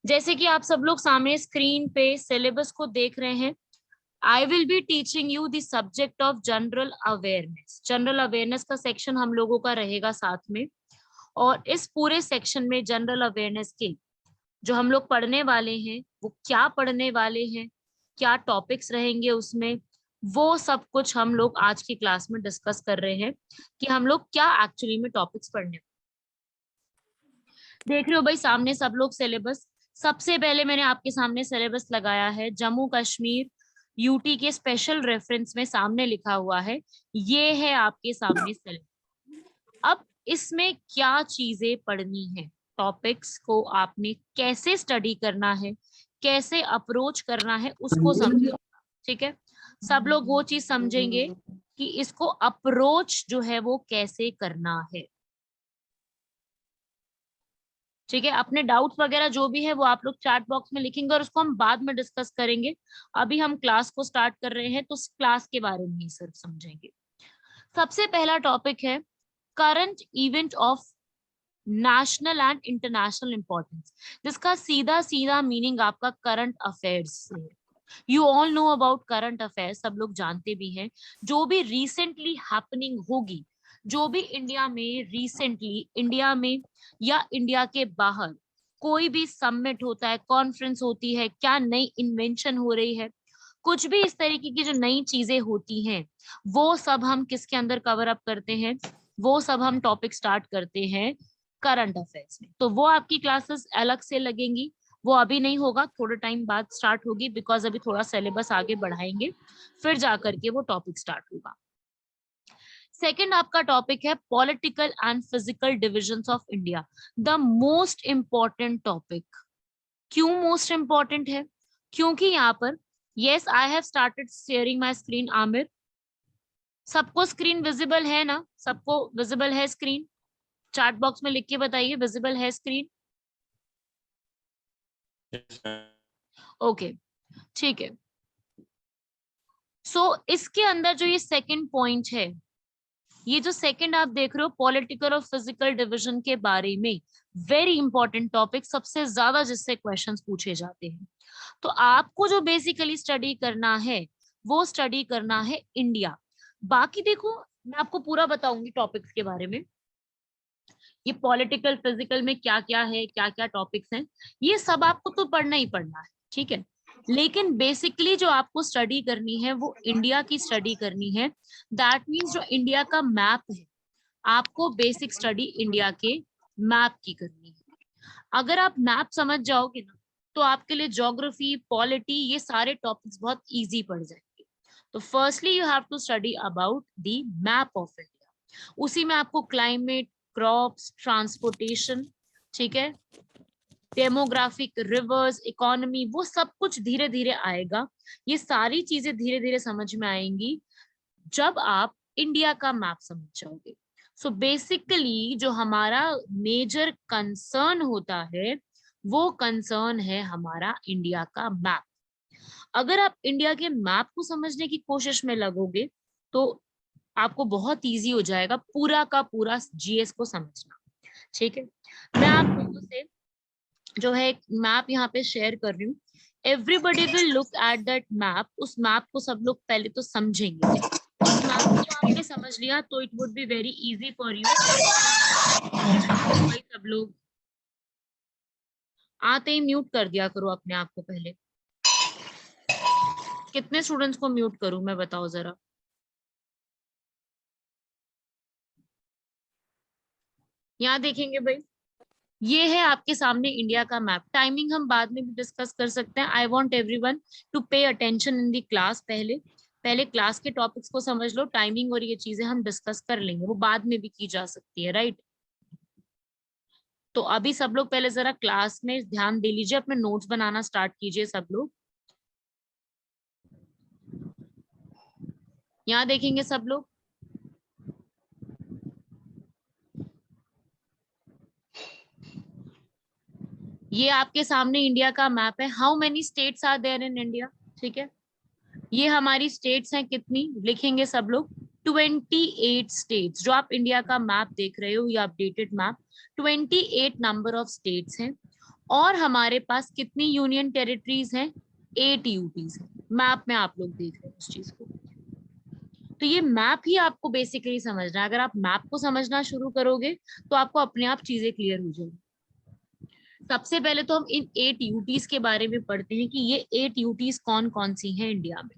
जैसे कि आप सब लोग सामने स्क्रीन पे सिलेबस को देख रहे हैं, I will be teaching you the subject of general awareness. General awareness का सेक्शन हम लोगों का रहेगा साथ में, और इस पूरे सेक्शन में जनरल अवेयरनेस के जो हम लोग पढ़ने वाले हैं वो क्या पढ़ने वाले हैं, क्या टॉपिक्स रहेंगे उसमें, वो सब कुछ हम लोग आज की क्लास में डिस्कस कर रहे हैं कि हम लोग क्या एक्चुअली में टॉपिक्स पढ़ने। देख रहे हो भाई सामने सब लोग सिलेबस। सबसे पहले मैंने आपके सामने सिलेबस लगाया है, जम्मू कश्मीर यूटी के स्पेशल रेफरेंस में सामने लिखा हुआ है, ये है आपके सामने सिलेबस। अब इसमें क्या चीजें पढ़नी है, टॉपिक्स को आपने कैसे स्टडी करना है, कैसे अप्रोच करना है, उसको समझो। ठीक है, सब लोग वो चीज समझेंगे कि इसको अप्रोच जो है वो कैसे करना है। ठीक है, अपने डाउट्स वगैरह जो भी है वो आप लोग चैट बॉक्स में लिखेंगे और उसको हम बाद में डिस्कस करेंगे। अभी हम क्लास को स्टार्ट कर रहे हैं तो क्लास के बारे में ही सिर्फ समझेंगे। सबसे पहला टॉपिक है current event of national and international importance, जिसका सीधा सीधा मीनिंग आपका करंट अफेयर्स से है। You all know about current affairs, सब लोग जानते भी हैं। जो भी रिसेंटली हैपनिंग होगी, जो भी इंडिया में रिसेंटली, इंडिया में या इंडिया के बाहर कोई भी समिट होता है, कॉन्फ्रेंस होती है, क्या नई इन्वेंशन हो रही है, कुछ भी इस तरीके की जो नई चीजें होती हैं, वो सब हम किसके अंदर कवर अप करते हैं, वो सब हम टॉपिक स्टार्ट करते हैं करंट अफेयर्स में। तो वो आपकी क्लासेस अलग से लगेंगी, वो अभी नहीं होगा, थोड़े टाइम बाद स्टार्ट होगी, बिकॉज अभी थोड़ा सिलेबस आगे बढ़ाएंगे, फिर जाकर के वो टॉपिक स्टार्ट होगा। सेकेंड आपका टॉपिक है political and physical divisions of India, the most important topic. क्यों मोस्ट इंपॉर्टेंट है? क्योंकि यहाँ पर, yes I have started sharing my screen. Aamir, सबको स्क्रीन विजिबल है ना? सबको विजिबल है स्क्रीन? चैट बॉक्स में लिख के बताइए विजिबल है स्क्रीन। ओके, ठीक है। सो इसके अंदर जो ये सेकंड पॉइंट है, ये जो सेकंड आप देख रहे हो पॉलिटिकल और फिजिकल डिवीजन के बारे में, वेरी इंपॉर्टेंट टॉपिक, सबसे ज्यादा जिससे क्वेश्चंस पूछे जाते हैं। तो आपको जो बेसिकली स्टडी करना है वो स्टडी करना है इंडिया। बाकी देखो, मैं आपको पूरा बताऊंगी टॉपिक्स के बारे में, ये पॉलिटिकल फिजिकल में क्या क्या है, क्या क्या टॉपिक्स हैं, ये सब आपको तो पढ़ना ही पढ़ना है, ठीक है। लेकिन बेसिकली जो आपको स्टडी करनी है वो इंडिया की स्टडी करनी है। दैट मीन्स जो इंडिया का मैप है, आपको बेसिक स्टडी इंडिया के मैप की करनी है। अगर आप मैप समझ जाओगे ना, तो आपके लिए ज्योग्राफी, पॉलिटी, ये सारे टॉपिक्स बहुत इजी पड़ जाएंगे। तो firstly you have to study about the map of India. उसी में आपको क्लाइमेट, क्रॉप्स, ट्रांसपोर्टेशन, ठीक है, डेमोग्राफिक, रिवर्स, इकोनॉमी, वो सब कुछ धीरे धीरे आएगा। ये सारी चीजें धीरे धीरे समझ में आएंगी जब आप इंडिया का मैप समझ जाओगे। सो बेसिकली जो हमारा मेजर कंसर्न होता है वो कंसर्न है हमारा इंडिया का मैप। अगर आप इंडिया के मैप को समझने की कोशिश में लगोगे तो आपको बहुत इजी हो जाएगा पूरा का पूरा जीएस को समझना, ठीक है। मैं आप लोगों से जो है एक मैप यहाँ पे शेयर कर रही हूँ। Everybody will look at that map. उस मैप को सब लोग पहले तो समझेंगे। उस मैप को आपने समझ लिया तो it would be very easy for you. सब लोग आते ही म्यूट कर दिया करो अपने आप को पहले। कितने स्टूडेंट्स को म्यूट करूं मैं, बताओ जरा। यहाँ देखेंगे भाई, ये है आपके सामने इंडिया का मैप। टाइमिंग हम बाद में भी डिस्कस कर सकते हैं। I want everyone to pay attention in the class. पहले पहले क्लास के टॉपिक्स को समझ लो, टाइमिंग और ये चीजें हम डिस्कस कर लेंगे, वो बाद में भी की जा सकती है, राइट। तो अभी सब लोग पहले जरा क्लास में ध्यान दे लीजिए, अपने नोट्स बनाना स्टार्ट कीजिए सब लोग। यहाँ देखेंगे सब लोग, ये आपके सामने इंडिया का मैप है। How many states are there in India, ठीक है। ये हमारी स्टेट्स हैं कितनी, लिखेंगे सब लोग 28 स्टेट्स। जो आप इंडिया का मैप देख रहे हो, ये updated map, 28 number of states हैं। और हमारे पास कितनी यूनियन टेरिटरीज हैं? 8 यूटीज हैं। मैप में आप लोग देख रहे हैं इस चीज को। तो ये मैप ही आपको बेसिकली समझना है। अगर आप मैप को समझना शुरू करोगे तो आपको अपने आप चीजें क्लियर हो जाएंगी। सबसे पहले तो हम इन 8 यूटीज के बारे में पढ़ते हैं कि ये 8 यूटीज कौन कौन सी हैं इंडिया में।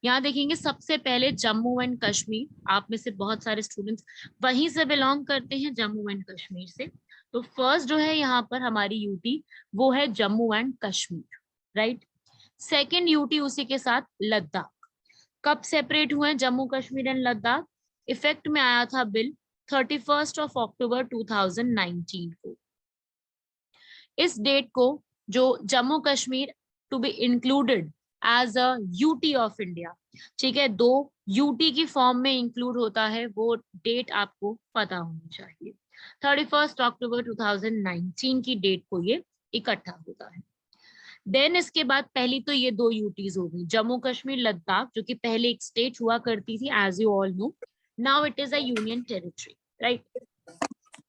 यहाँ देखेंगे सबसे पहले जम्मू एंड कश्मीर। आप में से बहुत सारे स्टूडेंट्स वहीं से बिलोंग करते हैं, जम्मू एंड कश्मीर से। तो फर्स्ट जो है यहाँ पर हमारी यूटी वो है Jammu and Kashmir, right. Second UT उसी के साथ लद्दाख। कब सेपरेट हुए जम्मू कश्मीर एंड लद्दाख? इफेक्ट में आया था बिल 31 अक्टूबर 2019 को। इस डेट को जो Jammu Kashmir to be included as a UT of India, ठीक है, 2 यूटी की फॉर्म में इंक्लूड होता है, वो डेट आपको पता होनी चाहिए। 31 अक्टूबर 2019 की डेट को ये इकट्ठा होता है। देन इसके बाद पहली तो ये 2 यूटीज हो गई, जम्मू कश्मीर लद्दाख, जो कि पहले एक स्टेट हुआ करती थी, as you all know, now it is a union territory, right.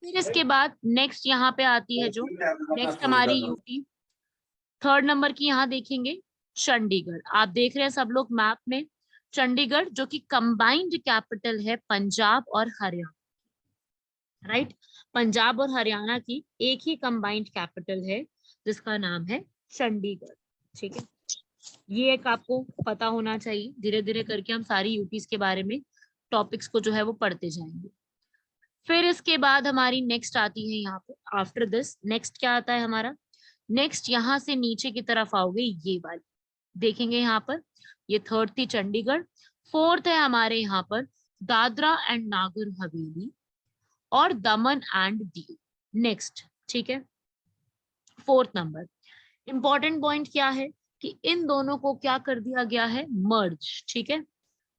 फिर इसके बाद नेक्स्ट यहाँ पे आती है जो नेक्स्ट हमारी यूटी, थर्ड नंबर की यहाँ देखेंगे चंडीगढ़। आप देख रहे हैं सब लोग मैप में चंडीगढ़, जो कि कंबाइंड कैपिटल है पंजाब और हरियाणा, राइट। पंजाब और हरियाणा की एक ही कंबाइंड कैपिटल है जिसका नाम है चंडीगढ़, ठीक है। ये एक आपको पता होना चाहिए। धीरे धीरे करके हम सारी यूपीज के बारे में टॉपिक्स को जो है वो पढ़ते जाएंगे। फिर इसके बाद हमारी नेक्स्ट आती है यहाँ पे, आफ्टर दिस नेक्स्ट क्या आता है हमारा? नेक्स्ट यहाँ से नीचे की तरफ आओगे, ये वाली देखेंगे यहाँ पर, ये थर्ड थी चंडीगढ़। फोर्थ है हमारे यहाँ पर दादरा एंड नागर हवेली और दमन एंड दीव, नेक्स्ट, ठीक है। फोर्थ नंबर इंपॉर्टेंट पॉइंट क्या है कि इन दोनों को क्या कर दिया गया है? मर्ज, ठीक है।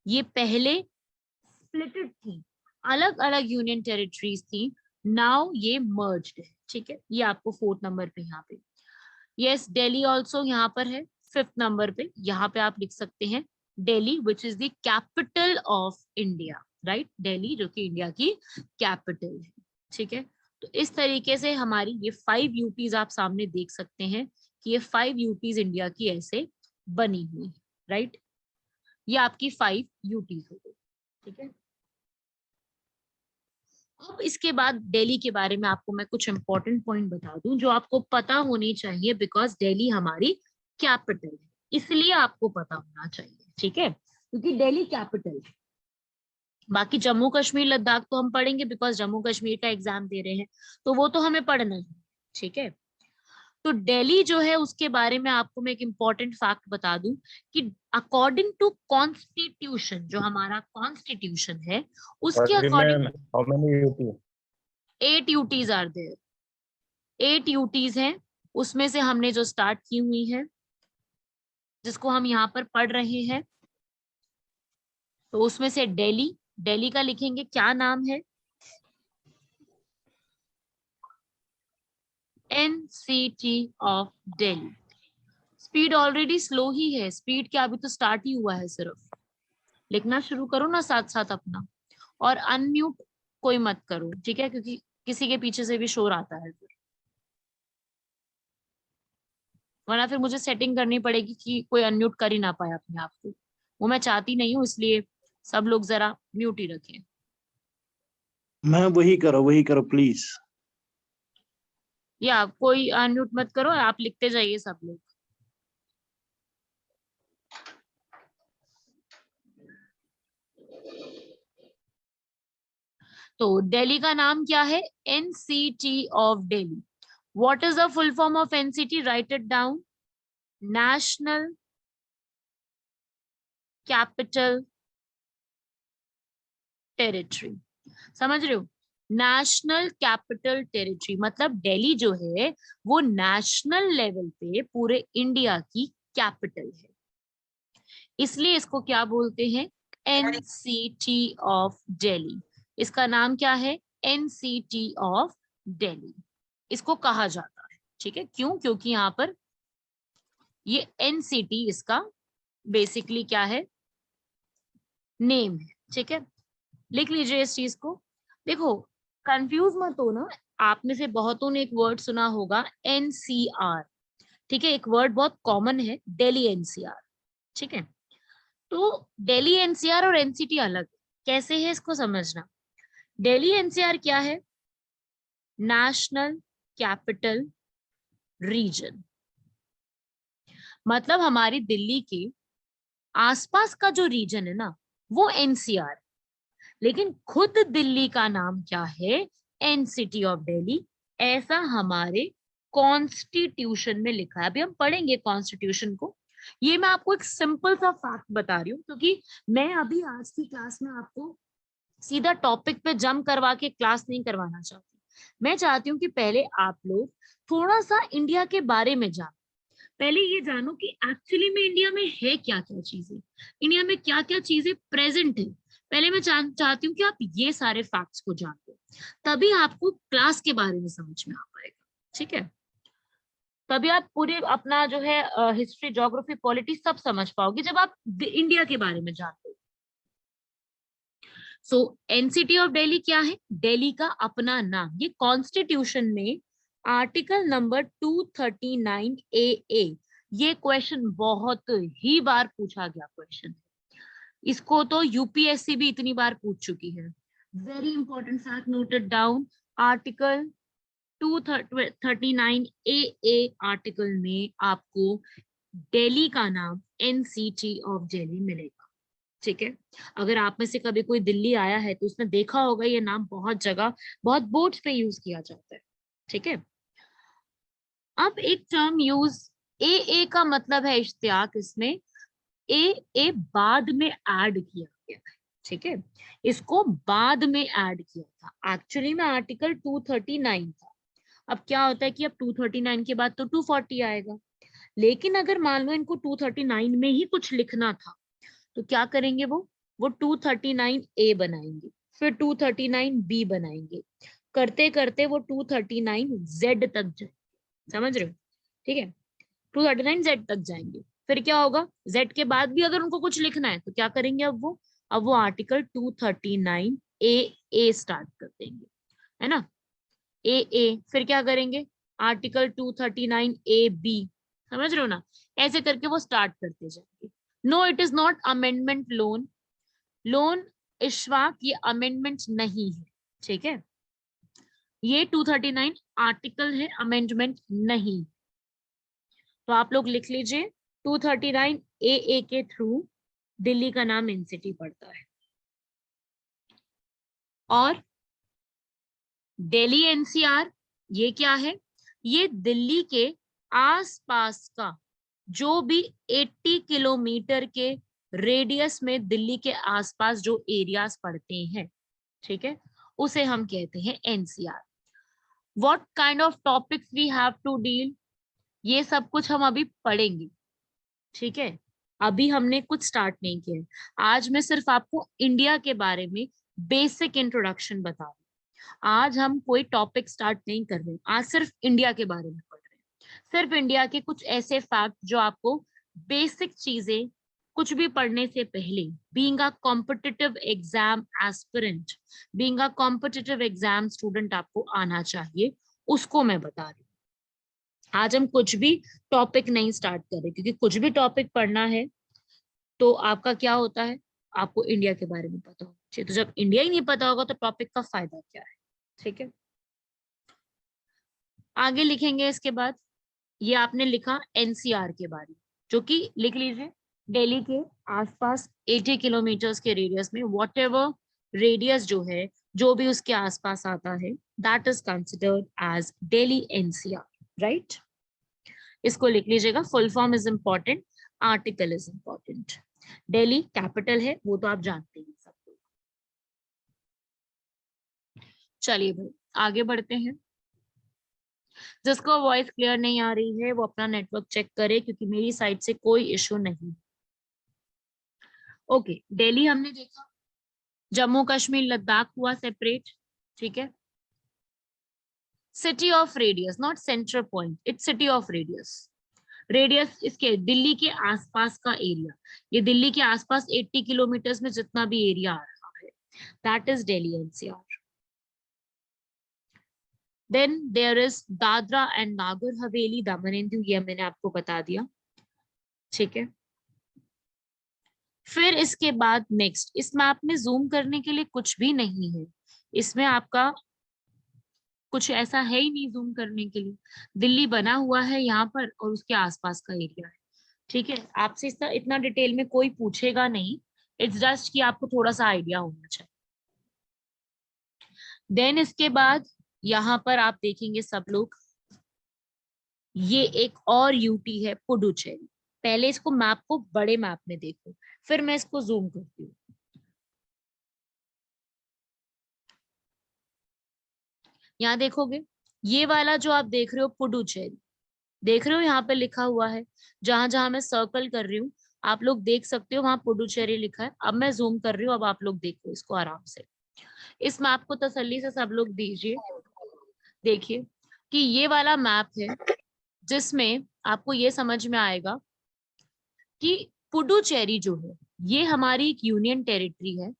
ये पहले स्प्लिटेड थी, अलग अलग यूनियन टेरिटरीज थी, नाउ ये मर्ज्ड है, ठीक है। ये आपको फोर्थ नंबर पे यहाँ पे, यस दिल्ली ऑल्सो यहाँ पर है फिफ्थ नंबर पे। यहाँ पे आप लिख सकते हैं Delhi which is the capital of India, right. Delhi जो कि इंडिया की कैपिटल है, ठीक है। तो इस तरीके से हमारी ये 5 यूटीज आप सामने देख सकते हैं कि ये 5 यूटीज इंडिया की ऐसे बनी हुई है, राइट। ये आपकी 5 यूटीज हो गई, ठीक है। अब इसके बाद दिल्ली के बारे में आपको मैं कुछ इंपॉर्टेंट पॉइंट बता दूं जो आपको पता होनी चाहिए, बिकॉज दिल्ली हमारी कैपिटल है, इसलिए आपको पता होना चाहिए, ठीक है, क्योंकि दिल्ली कैपिटल है। बाकी जम्मू कश्मीर लद्दाख तो हम पढ़ेंगे बिकॉज जम्मू कश्मीर का एग्जाम दे रहे हैं, तो वो तो हमें पढ़ना है, ठीक है। तो दिल्ली जो है उसके बारे में आपको मैं एक इम्पॉर्टेंट फैक्ट बता दूं कि अकॉर्डिंग टू कॉन्स्टिट्यूशन, जो हमारा कॉन्स्टिट्यूशन है उसके according how many UT? 8 UTs are there, 8 UTs हैं। उसमें से हमने जो स्टार्ट की हुई है, जिसको हम यहाँ पर पढ़ रहे हैं, तो उसमें से दिल्ली, दिल्ली का लिखेंगे क्या नाम है? NCT of Delhi. Speed already slow ही है, स्पीड क्या, अभी तो स्टार्ट ही हुआ है सिर्फ। लिखना शुरू करो ना साथ साथ अपना, और अनम्यूट कोई मत करो, ठीक है, क्योंकि किसी के पीछे से भी शोर आता है फिर, वरना फिर मुझे सेटिंग करनी पड़ेगी कि कोई अनम्यूट कर ही ना पाए अपने आप को। वो मैं चाहती नहीं हूँ, इसलिए सब लोग जरा म्यूट ही रखें। मैं वही करो प्लीज। या कोई अनम्यूट मत करो, आप लिखते जाइए सब लोग। तो दिल्ली का नाम क्या है? NCT of Delhi. What is the full form of NCT? Right it down. National capital territory. समझ रहे हो? नेशनल कैपिटल टेरिटरी मतलब दिल्ली जो है वो नेशनल लेवल पे पूरे इंडिया की कैपिटल है, इसलिए इसको क्या बोलते हैं? NCT of Delhi. इसका नाम क्या है? एनसीटी ऑफ दिल्ली इसको कहा जाता है, ठीक है। क्यों? क्योंकि यहाँ पर ये एनसीटी इसका बेसिकली क्या है? नेम है, ठीक है। लिख लीजिए इस चीज को। देखो कंफ्यूज मत हो ना, आप में से बहुतों ने एक वर्ड सुना होगा एनसीआर, ठीक है, एक वर्ड बहुत कॉमन है, दिल्ली एनसीआर, ठीक है। तो दिल्ली एनसीआर और एनसीटी अलग कैसे है इसको समझना। दिल्ली एनसीआर क्या है? नेशनल कैपिटल रीजन, मतलब हमारी दिल्ली के आसपास का जो रीजन है ना वो एनसीआर, लेकिन खुद दिल्ली का नाम क्या है? एनसीटी ऑफ दिल्ली, ऐसा हमारे कॉन्स्टिट्यूशन में लिखा है। अभी हम पढ़ेंगे कॉन्स्टिट्यूशन को। ये मैं आपको एक सिंपल सा फैक्ट बता रही हूँ, क्योंकि मैं अभी आज की क्लास में आपको सीधा टॉपिक पे जंप करवा के क्लास नहीं करवाना चाहती। मैं चाहती हूँ कि पहले आप लोग थोड़ा सा इंडिया के बारे में जानो। पहले ये जानो कि एक्चुअली में इंडिया में है क्या क्या चीजें, इंडिया में क्या क्या चीजें प्रेजेंट है। पहले मैं चाहती हूँ कि आप ये सारे फैक्ट्स को जान लो, तभी आपको क्लास के बारे में समझ में आ पाएगा, ठीक है। तभी आप पूरे अपना जो है हिस्ट्री, ज्योग्राफी, पॉलिटी सब समझ पाओगे जब आप इंडिया के बारे में जानते हो। सो एनसीटी ऑफ दिल्ली क्या है? दिल्ली का अपना नाम। ये कॉन्स्टिट्यूशन में आर्टिकल नंबर 239 ए, ये क्वेश्चन बहुत ही बार पूछा गया क्वेश्चन, इसको तो यूपीएससी भी इतनी बार पूछ चुकी है। Very important fact, noted down. Article 239 ए आर्टिकल में आपको दिल्ली का नाम एनसीटी ऑफ दिल्ली मिलेगा, ठीक है। अगर आप में से कभी कोई दिल्ली आया है तो उसने देखा होगा ये नाम बहुत जगह, बहुत बोर्ड्स पे यूज किया जाता है, ठीक है। अब एक टर्म यूज, ए का मतलब है इश्तियाक, इसमें ए बाद में ऐड किया गया है, ठीक है, इसको बाद में ऐड किया था। एक्चुअली में आर्टिकल 239 था। अब क्या होता है कि अब 239 के बाद तो 240 आएगा, लेकिन अगर मान लो इनको 239 में ही कुछ लिखना था तो क्या करेंगे? वो 239 ए बनाएंगे, फिर 239 बी बनाएंगे, करते करते वो 239 जेड तक जाए, समझ रहे हो, ठीक है। 239 जेड तक जाएंगे, फिर क्या होगा? जेड के बाद भी अगर उनको कुछ लिखना है तो क्या करेंगे? अब वो आर्टिकल 239 ए स्टार्ट कर देंगे, है ना। फिर क्या करेंगे? आर्टिकल 239 ए बी, समझ रहे हो ना। ऐसे करके वो स्टार्ट करते जाएंगे। No, it is not amendment loan, loan Ishfaq ये अमेंडमेंट नहीं है, ठीक है। ये 239 आर्टिकल है, अमेंडमेंट नहीं। तो आप लोग लिख लीजिए 239 ए के थ्रू दिल्ली का नाम एनसीटी पड़ता है। और दिल्ली एनसीआर ये क्या है? ये दिल्ली के आसपास का जो भी 80 किलोमीटर के रेडियस में दिल्ली के आसपास जो एरियाज पड़ते हैं, ठीक है, उसे हम कहते हैं NCR. What kind of topics we have to deal, ये सब कुछ हम अभी पढ़ेंगे, ठीक है। अभी हमने कुछ स्टार्ट नहीं किया है। आज मैं सिर्फ आपको इंडिया के बारे में बेसिक इंट्रोडक्शन बता रही हूँ। आज हम कोई टॉपिक स्टार्ट नहीं कर रहे, आज सिर्फ इंडिया के बारे में पढ़ रहे हैं। सिर्फ इंडिया के कुछ ऐसे फैक्ट जो आपको बेसिक चीजें कुछ भी पढ़ने से पहले, being a competitive exam aspirant, being a competitive exam student आपको आना चाहिए, उसको मैं बता रही हूँ। आज हम कुछ भी टॉपिक नहीं स्टार्ट कर रहे, क्योंकि कुछ भी टॉपिक पढ़ना है तो आपका क्या होता है? आपको इंडिया के बारे में पता होना चाहिए। तो जब इंडिया ही नहीं पता होगा तो टॉपिक का फायदा क्या है, ठीक है। आगे लिखेंगे इसके बाद, ये आपने लिखा एनसीआर के बारे में, जो कि लिख लीजिए दिल्ली के आसपास 80 किलोमीटर्स के रेडियस में, वॉट एवर रेडियस जो है, जो भी उसके आसपास आता है, that is considered as Delhi NCR, right. इसको लिख लीजिएगा, full form is important, article is important. Delhi capital है, वो तो आप जानते हैं सब लोग। चलिए भाई आगे बढ़ते हैं। जिसको वॉइस क्लियर नहीं आ रही है वो अपना नेटवर्क चेक करे, क्योंकि मेरी साइड से कोई इशू नहीं। ओके, दिल्ली हमने देखा, जम्मू कश्मीर लद्दाख हुआ सेपरेट, ठीक है। City of radius, not centre point, it's city of radius. Radius इसके दिल्ली के आसपास का एरिया, ये दिल्ली के आसपास 80 किलोमीटर में जितना भी एरिया आ रहा है, that is Delhi NCR. Then there is Dadra and Nagar Haveli, Daman and Diu, ये मैंने आपको बता दिया, ठीक है। फिर इसके बाद नेक्स्ट, इस मैप में जूम करने के लिए कुछ भी नहीं है, इसमें आपका कुछ ऐसा है ही नहीं जूम करने के लिए। दिल्ली बना हुआ है यहाँ पर और उसके आसपास का एरिया है, ठीक है। आपसे इतना डिटेल में कोई पूछेगा नहीं, इट्स जस्ट कि आपको थोड़ा सा आइडिया होना चाहिए। देन इसके बाद यहाँ पर आप देखेंगे सब लोग, ये एक और यूटी है पुडुचेरी। पहले इसको मैप को बड़े मैप में देखो, फिर मैं इसको जूम करती हूँ। यहाँ देखोगे, ये वाला जो आप देख रहे हो पुडुचेरी, देख रहे हो यहाँ पे लिखा हुआ है, जहां जहां मैं सर्कल कर रही हूँ आप लोग देख सकते हो, वहां पुडुचेरी लिखा है। अब मैं जूम कर रही हूँ, अब आप लोग देखो इसको आराम से। इस मैप को तसल्ली से सब लोग दीजिए, देखिए कि ये वाला मैप है जिसमें आपको ये समझ में आएगा कि पुडुचेरी जो है ये हमारी एक यूनियन टेरिटरी है।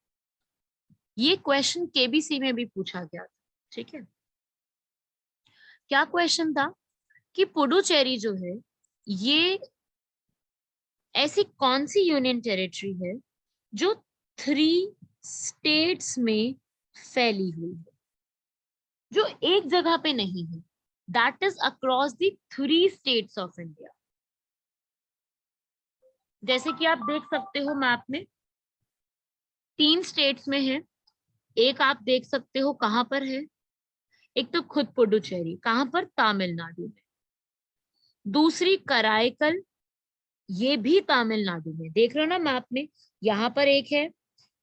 ये क्वेश्चन केबीसी में भी पूछा गया था, ठीक है। क्या क्वेश्चन था कि पुडुचेरी जो है ये ऐसी कौन सी यूनियन टेरिटरी है जो 3 स्टेट्स में फैली हुई है, जो एक जगह पे नहीं है, that is across the 3 states of India. जैसे कि आप देख सकते हो मैप में 3 स्टेट्स में है, एक आप देख सकते हो कहां पर है, एक तो खुद पुडुचेरी, कहां पर, तमिलनाडु में। दूसरी कराईकल, ये भी तमिलनाडु में, देख रहे हो ना मैप में, यहाँ पर एक है,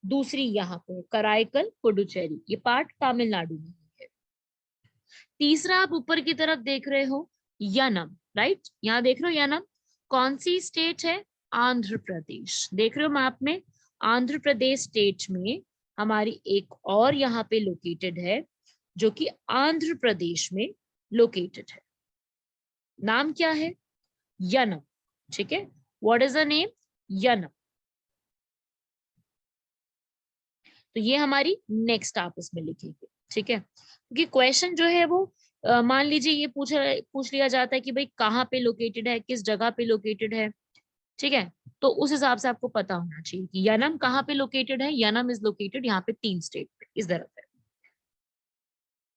दूसरी यहाँ पे कराईकल पुडुचेरी, ये पार्ट तमिलनाडु में है। तीसरा आप ऊपर की तरफ देख रहे हो यानम, राइट, यहाँ देख रहे हो यानम, कौन सी स्टेट है, आंध्र प्रदेश। देख रहे हो मैप में, आंध्र प्रदेश स्टेट में हमारी एक और यहाँ पे लोकेटेड है, जो कि आंध्र प्रदेश में लोकेटेड है। नाम क्या है, यानम, ठीक है। What is the name, Yanam. तो ये हमारी नेक्स्ट आप इसमें लिखेंगे, ठीक है। क्योंकि क्वेश्चन जो है वो मान लीजिए ये पूछ लिया जाता है कि भाई कहाँ पे लोकेटेड है, किस जगह पे लोकेटेड है, ठीक है। तो उस हिसाब से आपको पता होना चाहिए कि यानम कहाँ पे लोकेटेड है। यानम इज लोकेटेड यहाँ पे 3 स्टेट पे, इस तरफ है।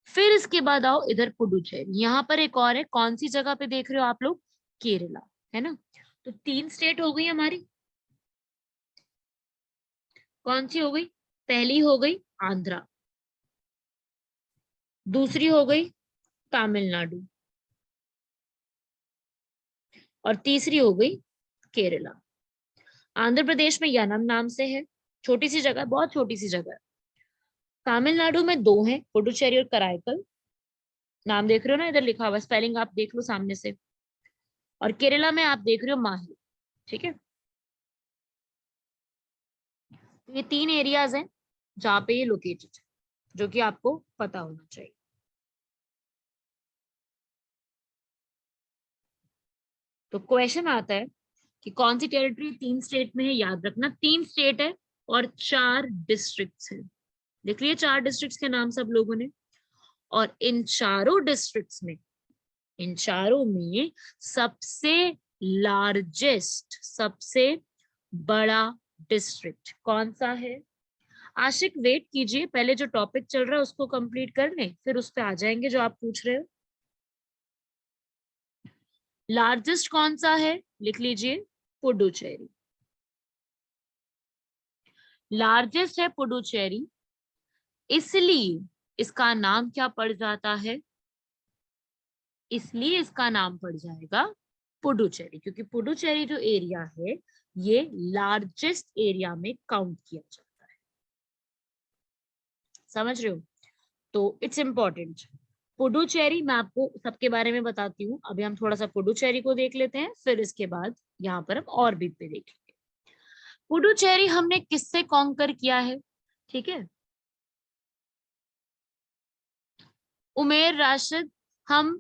फिर इसके बाद आओ इधर पुडुचेरी, यहाँ पर एक और है, कौन सी जगह पे देख रहे हो आप लोग, केरला, है ना। तो 3 स्टेट हो गई हमारी, कौन सी हो गई, पहली हो गई आंध्रा, दूसरी हो गई तमिलनाडु, और तीसरी हो गई केरला। आंध्र प्रदेश में यानम नाम से है, छोटी सी जगह, बहुत छोटी सी जगह है। तमिलनाडु में 2 हैं, पुडुचेरी और कराईकल, नाम देख रहे हो ना, इधर लिखा हुआ, स्पेलिंग आप देख लो सामने से। और केरला में आप देख रहे हो माही, ठीक है। तो ये 3 एरियाज हैं जहाँ पे ये लोकेटेड है, जो कि आपको पता होना चाहिए। तो क्वेश्चन आता है कि कौन सी टेरिटरी 3 स्टेट में है, याद रखना 3 स्टेट है और 4 डिस्ट्रिक्ट्स हैं। देख लिए 4 डिस्ट्रिक्ट्स के नाम सब लोगों ने। और इन चारों डिस्ट्रिक्ट्स में, इन चारों में सबसे लार्जेस्ट, सबसे बड़ा डिस्ट्रिक्ट कौन सा है। आशिक वेट कीजिए, पहले जो टॉपिक चल रहा है उसको कंप्लीट कर लें, फिर उस पे आ जाएंगे जो आप पूछ रहे हो। लार्जेस्ट कौन सा है, लिख लीजिए, पुडुचेरी। लार्जेस्ट है पुडुचेरी, इसलिए इसका नाम क्या पड़ जाता है, इसलिए इसका नाम पड़ जाएगा पुडुचेरी, क्योंकि पुडुचेरी जो एरिया है ये लार्जेस्ट एरिया में काउंट किया जाता है। समझ रहे हो, तो इट्स इंपॉर्टेंट। पुडुचेरी मैं आपको सबके बारे में बताती हूँ, अभी हम थोड़ा सा पुडुचेरी को देख लेते हैं, फिर इसके बाद यहाँ पर हम और भी पे देखेंगे। पुडुचेरी हमने किससे कॉन्कर किया है, ठीक है। उमेर राशिद, हम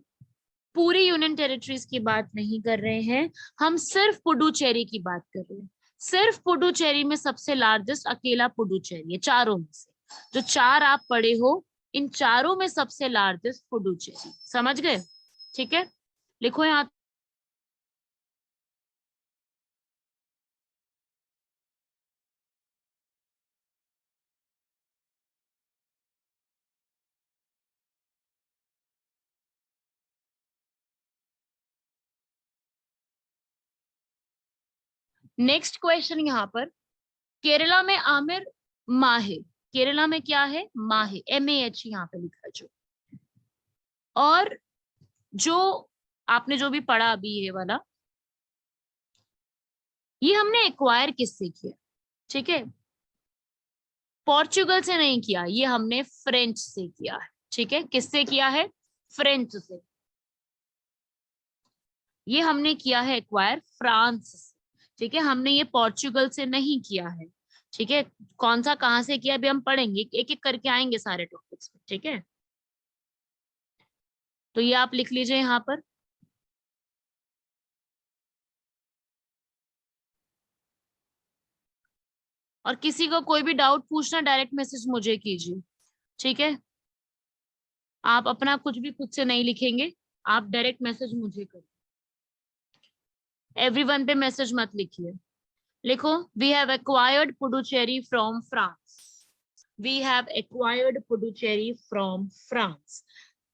पूरी यूनियन टेरिटरीज की बात नहीं कर रहे हैं, हम सिर्फ पुडुचेरी की बात कर रहे हैं। सिर्फ पुडुचेरी में सबसे लार्जेस्ट अकेला पुडुचेरी है चारों में से। जो 4 आप पढ़े हो इन चारों में सबसे लार्जेस्ट पुडुचेरी। समझ गए? ठीक है, लिखो यहाँ। नेक्स्ट क्वेश्चन यहाँ पर, केरला में आमिर माहे, केरला में क्या है? माहे, MAH यहाँ पे लिखा है जो। और जो आपने जो भी पढ़ा अभी ये वाला, ये हमने एक्वायर किससे किया? ठीक है, पोर्चुगल से नहीं किया, ये हमने फ्रेंच से किया है। ठीक है, किससे किया है? फ्रेंच से। ये हमने किया है एक्वायर फ्रांस से। ठीक है, हमने ये पोर्चुगल से नहीं किया है। ठीक है, कौन सा कहां से किया अभी हम पढ़ेंगे, एक एक करके आएंगे सारे टॉपिक्स पे। ठीक है, तो ये आप लिख लीजिए यहाँ पर। और किसी को कोई भी डाउट पूछना, डायरेक्ट मैसेज मुझे कीजिए। ठीक है, आप अपना कुछ भी खुद से नहीं लिखेंगे, आप डायरेक्ट मैसेज मुझे करिए। एवरीवन पे मैसेज मत लिखिए। लिखो, we have acquired Puducherry from France. We have acquired Puducherry from France.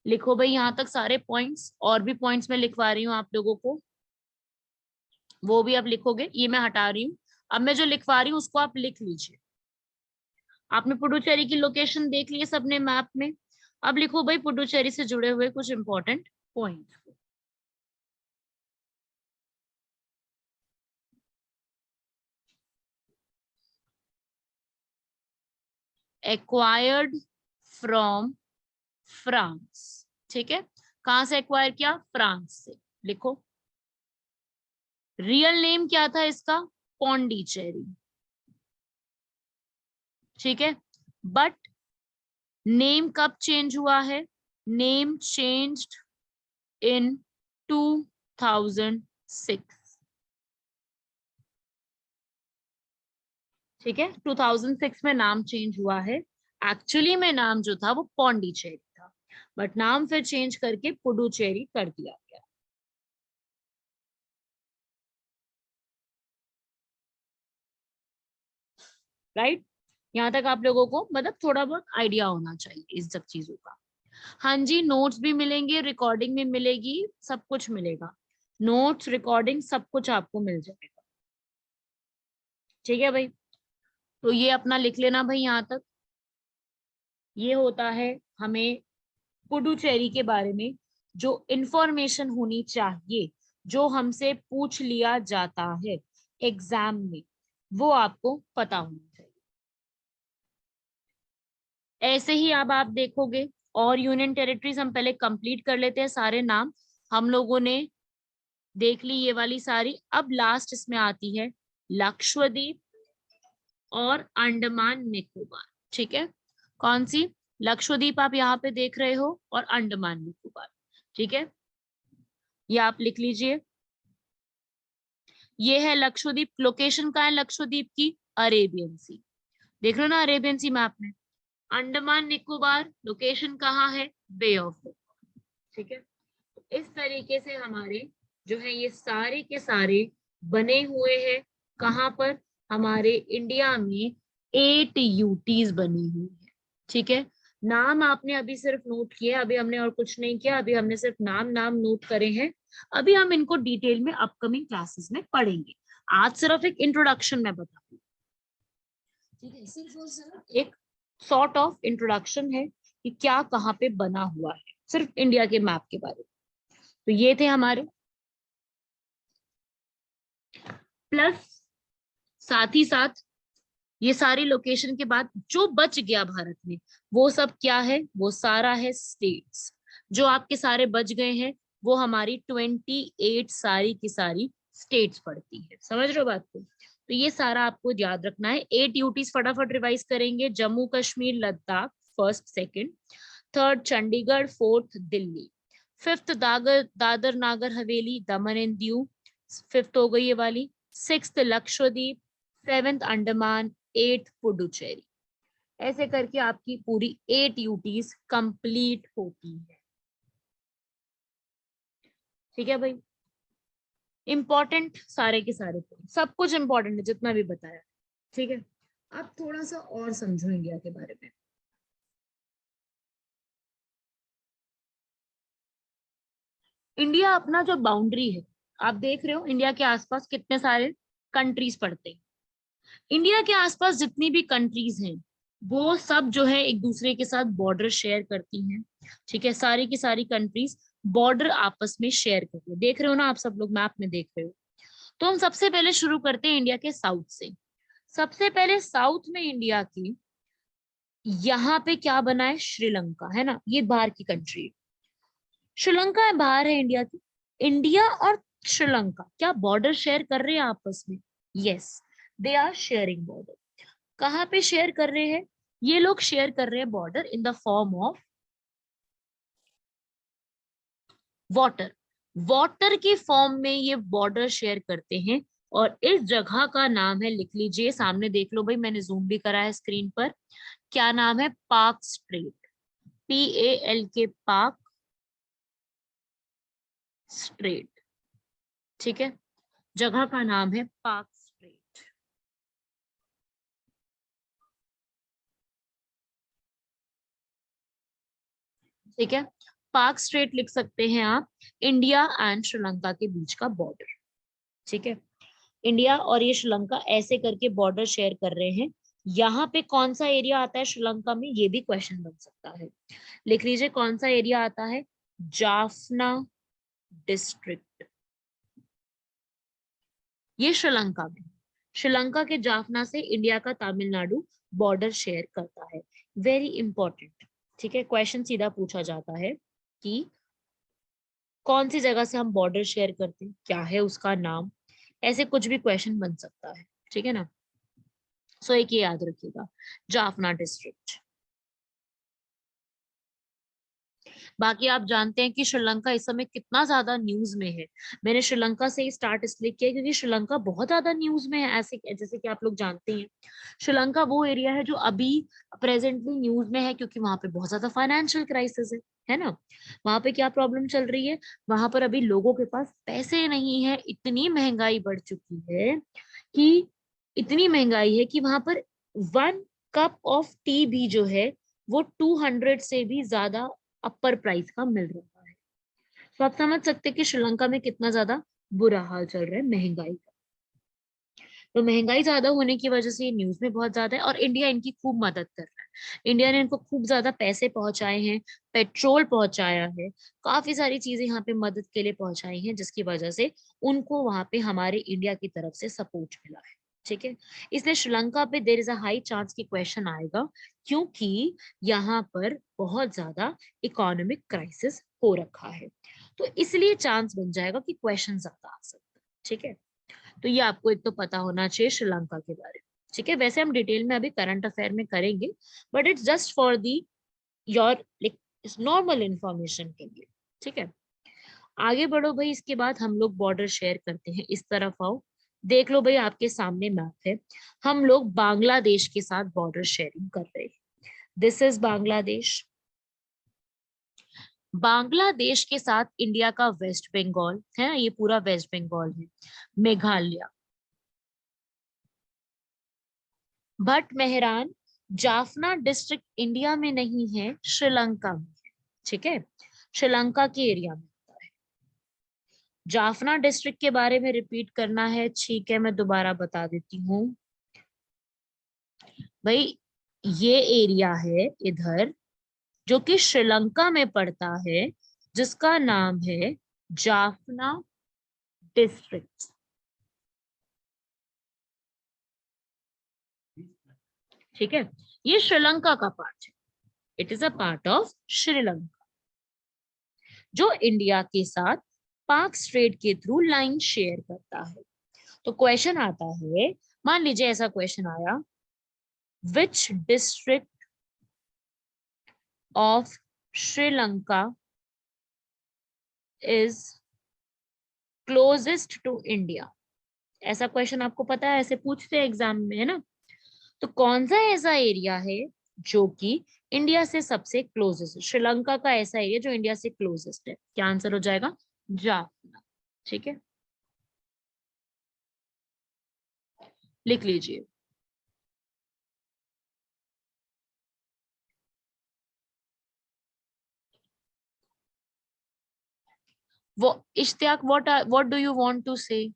लिखो भाई यहाँ तक सारे पॉइंट्स, और भी पॉइंट्स मैं लिखवा रही हूँ आप लोगों को, वो भी आप लिखोगे। ये मैं हटा रही हूँ, अब मैं जो लिखवा रही हूँ उसको आप लिख लीजिए। आपने पुडुचेरी की लोकेशन देख ली है सबने मैप में। अब लिखो भाई पुडुचेरी से जुड़े हुए कुछ important point. Acquired from France. ठीक है, कहां से एक्वायर किया? फ्रांस से। लिखो, रियल नेम क्या था इसका? पौंडीचेरी। ठीक है, बट नेम कब चेंज हुआ है? Name changed in 2006। ठीक है, 2006 में नाम चेंज हुआ है। एक्चुअली में नाम जो था वो पौंडीचेरी था, बट नाम फिर चेंज करके पुडुचेरी कर दिया गया। राइट, यहाँ तक आप लोगों को मतलब थोड़ा बहुत आइडिया होना चाहिए इस सब चीजों का। हाँ जी, नोट्स भी मिलेंगे, रिकॉर्डिंग भी मिलेगी, सब कुछ मिलेगा। नोट्स, रिकॉर्डिंग, सब कुछ आपको मिल जाएगा। ठीक है भाई, तो ये अपना लिख लेना भाई यहाँ तक। ये होता है हमें पुडुचेरी के बारे में जो इंफॉर्मेशन होनी चाहिए, जो हमसे पूछ लिया जाता है एग्जाम में, वो आपको पता होना चाहिए। ऐसे ही अब आप देखोगे, और यूनियन टेरिटरीज हम पहले कंप्लीट कर लेते हैं सारे नाम। हम लोगों ने देख ली ये वाली सारी। अब लास्ट इसमें आती है लक्षद्वीप और अंडमान निकोबार। ठीक है, कौन सी? लक्षद्वीप आप यहाँ पे देख रहे हो, और अंडमान निकोबार। ठीक है, ये आप लिख लीजिए। ये है लक्षद्वीप। लोकेशन कहाँ है लक्षद्वीप की? अरेबियन सी। देख रहे हो ना अरेबियन सी मैप में। अंडमान निकोबार लोकेशन कहाँ है? बे ऑफ बंगाल। ठीक है, इस तरीके से हमारे जो है ये सारे के सारे बने हुए हैं। कहाँ पर? हमारे इंडिया में 8 यूटीज बनी हुई है। ठीक है, नाम आपने अभी सिर्फ नोट किया, अभी हमने और कुछ नहीं किया, अभी हमने सिर्फ नाम नाम नोट करे हैं। अभी हम इनको डिटेल में अपकमिंग क्लासेस में पढ़ेंगे। आज सिर्फ एक इंट्रोडक्शन में बता दूं। ठीक है, सिर्फ और सिर्फ एक सॉर्ट ऑफ इंट्रोडक्शन है कि क्या कहाँ पे बना हुआ है, सिर्फ इंडिया के मैप के बारे में। तो ये थे हमारे, प्लस साथ ही साथ ये सारी लोकेशन के बाद जो बच गया भारत में, वो सब क्या है? वो सारा है स्टेट्स। जो आपके सारे बच गए हैं वो हमारी 28 सारी की सारी स्टेट्स पड़ती है। समझ रहे हो बात को? तो ये सारा आपको याद रखना है। 8 यूटीज फटाफट रिवाइज करेंगे। Jammu Kashmir Ladakh first, second, third Chandigarh, fourth Delhi, fifth Dadar नागर हवेली दमन एंड दीव, फिफ्थ हो गई ये वाली, sixth Lakshadweep, seventh Andaman, eighth Puducherry. ऐसे करके आपकी पूरी 8 यूटीज कंप्लीट होती है। ठीक है भाई, इंपॉर्टेंट सारे के सारे point, सब कुछ इंपॉर्टेंट है जितना भी बताया। ठीक है, आप थोड़ा सा और समझो इंडिया के बारे में। इंडिया अपना जो बाउंड्री है, आप देख रहे हो इंडिया के आसपास कितने सारे कंट्रीज पड़ते हैं। इंडिया के आसपास जितनी भी कंट्रीज हैं वो सब जो है एक दूसरे के साथ बॉर्डर शेयर करती हैं। ठीक है, सारी की सारी कंट्रीज बॉर्डर आपस में शेयर करती है। देख रहे हो ना आप सब लोग, मैप में देख रहे हो। तो हम सबसे पहले शुरू करते हैं इंडिया के साउथ से। सबसे पहले साउथ में इंडिया के यहाँ पे क्या बना है, श्रीलंका है ना, ये बाहर की कंट्री है। श्रीलंका बाहर है इंडिया की। इंडिया और श्रीलंका क्या बॉर्डर शेयर कर रहे हैं आपस में? Yes, they are sharing border. कहाँ पे शेयर कर रहे हैं? ये लोग शेयर कर रहे हैं border in the form of water. Water के फॉर्म में ये बॉर्डर शेयर करते हैं। और इस जगह का नाम है, लिख लीजिए, सामने देख लो भाई, मैंने जूम भी करा है स्क्रीन पर। क्या नाम है? पाक स्ट्रेट। PALK, पाक स्ट्रेट। ठीक है, जगह का नाम है पाक स्ट्रेट। ठीक है, पाक स्ट्रेट लिख सकते हैं आप, इंडिया एंड श्रीलंका के बीच का बॉर्डर। ठीक है, इंडिया और ये श्रीलंका ऐसे करके बॉर्डर शेयर कर रहे हैं। यहाँ पे कौन सा एरिया आता है श्रीलंका में, ये भी क्वेश्चन बन सकता है। लिख लीजिए कौन सा एरिया आता है, जाफना डिस्ट्रिक्ट। ये श्रीलंका में, श्रीलंका के जाफना से इंडिया का तमिलनाडु बॉर्डर शेयर करता है। Very important. ठीक है, क्वेश्चन सीधा पूछा जाता है कि कौन सी जगह से हम बॉर्डर शेयर करते हैं, क्या है उसका नाम, ऐसे कुछ भी क्वेश्चन बन सकता है। ठीक है ना, सो एक ये याद रखिएगा, जाफना डिस्ट्रिक्ट। बाकी आप जानते हैं कि श्रीलंका इस समय कितना ज्यादा न्यूज में है। मैंने श्रीलंका से ही स्टार्ट इसलिए किया क्योंकि श्रीलंका बहुत ज्यादा न्यूज में है। ऐसे जैसे कि आप लोग जानते हैं, श्रीलंका वो एरिया है जो अभी प्रेजेंटली न्यूज में है क्योंकि वहां पे बहुत ज्यादा फाइनेंशियल क्राइसिस है ना। वहां पे क्या प्रॉब्लम चल रही है, वहां पर अभी लोगों के पास पैसे नहीं है, इतनी महंगाई बढ़ चुकी है कि, इतनी महंगाई है कि वहां पर 1 कप ऑफ टी भी जो है वो 200 से भी ज्यादा अपर प्राइस का मिल रहा है। तो आप समझ सकते हैं कि श्रीलंका में कितना ज्यादा बुरा हाल चल रहा है महंगाई का। तो महंगाई ज्यादा होने की वजह से ये न्यूज में बहुत ज्यादा है और इंडिया इनकी खूब मदद कर रहा है। इंडिया ने इनको खूब ज्यादा पैसे पहुंचाए हैं, पेट्रोल पहुंचाया है, काफी सारी चीजें यहाँ पे मदद के लिए पहुंचाई हैं, जिसकी वजह से उनको वहां पे हमारे इंडिया की तरफ से सपोर्ट मिला है। ठीक है, इसलिए श्रीलंका पे there is a high chance की क्वेश्चन आएगा क्योंकि यहाँ पर बहुत ज्यादा इकोनॉमिक क्राइसिस हो रखा है। तो इसलिए चांस बन जाएगा कि क्वेश्चन ज्यादा आ सकता है। ठीक है, तो ये आपको एक तो पता होना चाहिए श्रीलंका के बारे में। ठीक है, वैसे हम डिटेल में अभी करंट अफेयर में करेंगे, but it's just for the your like normal information के लिए। ठीक है, आगे बढ़ो भाई। इसके बाद हम लोग बॉर्डर शेयर करते हैं, इस तरफ आओ, देख लो भाई आपके सामने मैप है। हम लोग बांग्लादेश के साथ बॉर्डर शेयरिंग कर रहे हैं। This is Bangladesh. बांग्लादेश के साथ इंडिया का वेस्ट बंगाल है ना, ये पूरा वेस्ट बंगाल है, Meghalaya, but Mehran Jaffna district India में नहीं है, श्रीलंका में है। ठीक है, श्रीलंका के एरिया में आता है। जाफना डिस्ट्रिक्ट के बारे में रिपीट करना है, ठीक है, मैं दोबारा बता देती हूँ भाई। ये एरिया है इधर जो कि श्रीलंका में पड़ता है, जिसका नाम है जाफना डिस्ट्रिक्ट। ठीक है, ये श्रीलंका का पार्ट है, it is a part of Sri Lanka जो इंडिया के साथ पाक स्ट्रेट के थ्रू लाइन शेयर करता है। तो क्वेश्चन आता है, मान लीजिए ऐसा क्वेश्चन आया, which district of Sri Lanka is closest to India. ऐसा क्वेश्चन आपको पता है, ऐसे पूछते हैं एग्जाम में है ना। तो कौन सा ऐसा एरिया है जो कि इंडिया से सबसे क्लोजेस्ट है। श्रीलंका का ऐसा एरिया जो इंडिया से क्लोजेस्ट है। क्या आंसर हो जाएगा? जाफना। ठीक है, लिख लीजिए। वो Ishtiaq, what do you want to say?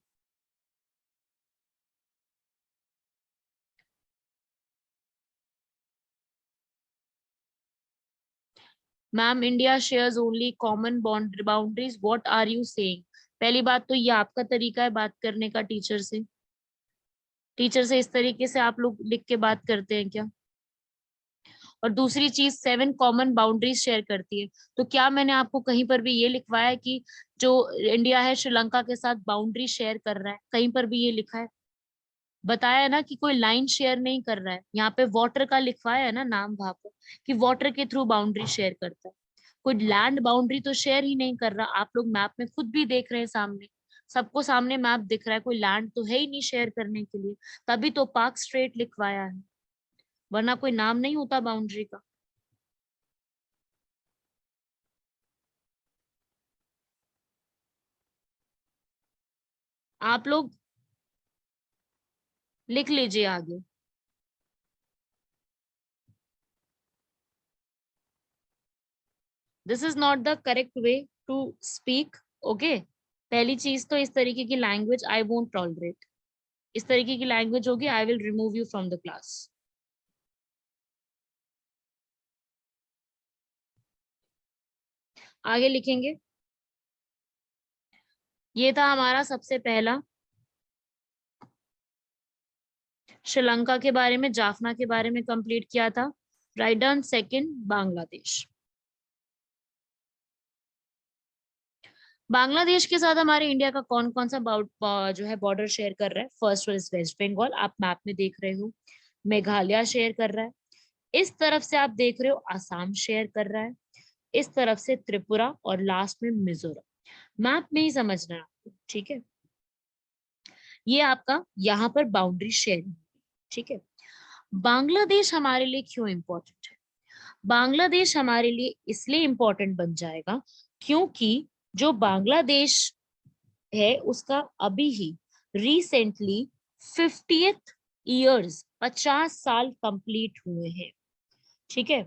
Ma'am, India shares only common boundaries, what are you saying? पहली बात तो ये आपका तरीका है बात करने का टीचर से। टीचर से इस तरीके से आप लोग लिख के बात करते हैं क्या? और दूसरी चीज, 7 कॉमन बाउंड्रीज शेयर करती है। तो क्या मैंने आपको कहीं पर भी ये लिखवाया है कि जो इंडिया है श्रीलंका के साथ बाउंड्री शेयर कर रहा है? कहीं पर भी ये लिखा है? बताया है ना कि कोई लाइन शेयर नहीं कर रहा है। यहाँ पे वाटर का लिखवाया है ना नाम वहां पर, कि वाटर के थ्रू बाउंड्री शेयर करता है। कोई लैंड बाउंड्री तो शेयर ही नहीं कर रहा। आप लोग मैप में खुद भी देख रहे हैं, सामने सबको सामने मैप दिख रहा है। कोई लैंड तो है ही नहीं शेयर करने के लिए, तभी तो पार्क स्ट्रेट लिखवाया है, वरना कोई नाम नहीं होता बाउंड्री का। आप लोग लिख लीजिए आगे। This is not the correct way to speak. Okay, पहली चीज तो इस तरीके की लैंग्वेज आई वोंट टॉलरेट। इस तरीके की लैंग्वेज होगी, I will remove you from the class. आगे लिखेंगे। ये था हमारा सबसे पहला श्रीलंका के बारे में, जाफना के बारे में कंप्लीट किया था। Write down second Bangladesh. Bangladesh के साथ हमारे इंडिया का कौन कौन सा जो है बॉर्डर शेयर कर रहा है? फर्स्ट वेस्ट बंगाल, आप मैप में देख रहे हो। मेघालय शेयर कर रहा है। इस तरफ से आप देख रहे हो आसाम शेयर कर रहा है। इस तरफ से त्रिपुरा, और लास्ट में मिजोरम। मैप में ही समझना है आपको, ठीक है? ये आपका यहाँ पर बाउंड्री शेयर, ठीक है? बांग्लादेश हमारे लिए क्यों इंपॉर्टेंट है? बांग्लादेश हमारे लिए इसलिए इंपॉर्टेंट बन जाएगा क्योंकि जो बांग्लादेश है उसका अभी ही रिसेंटली 50th ईयर्स, 50 साल कंप्लीट हुए हैं, ठीक है?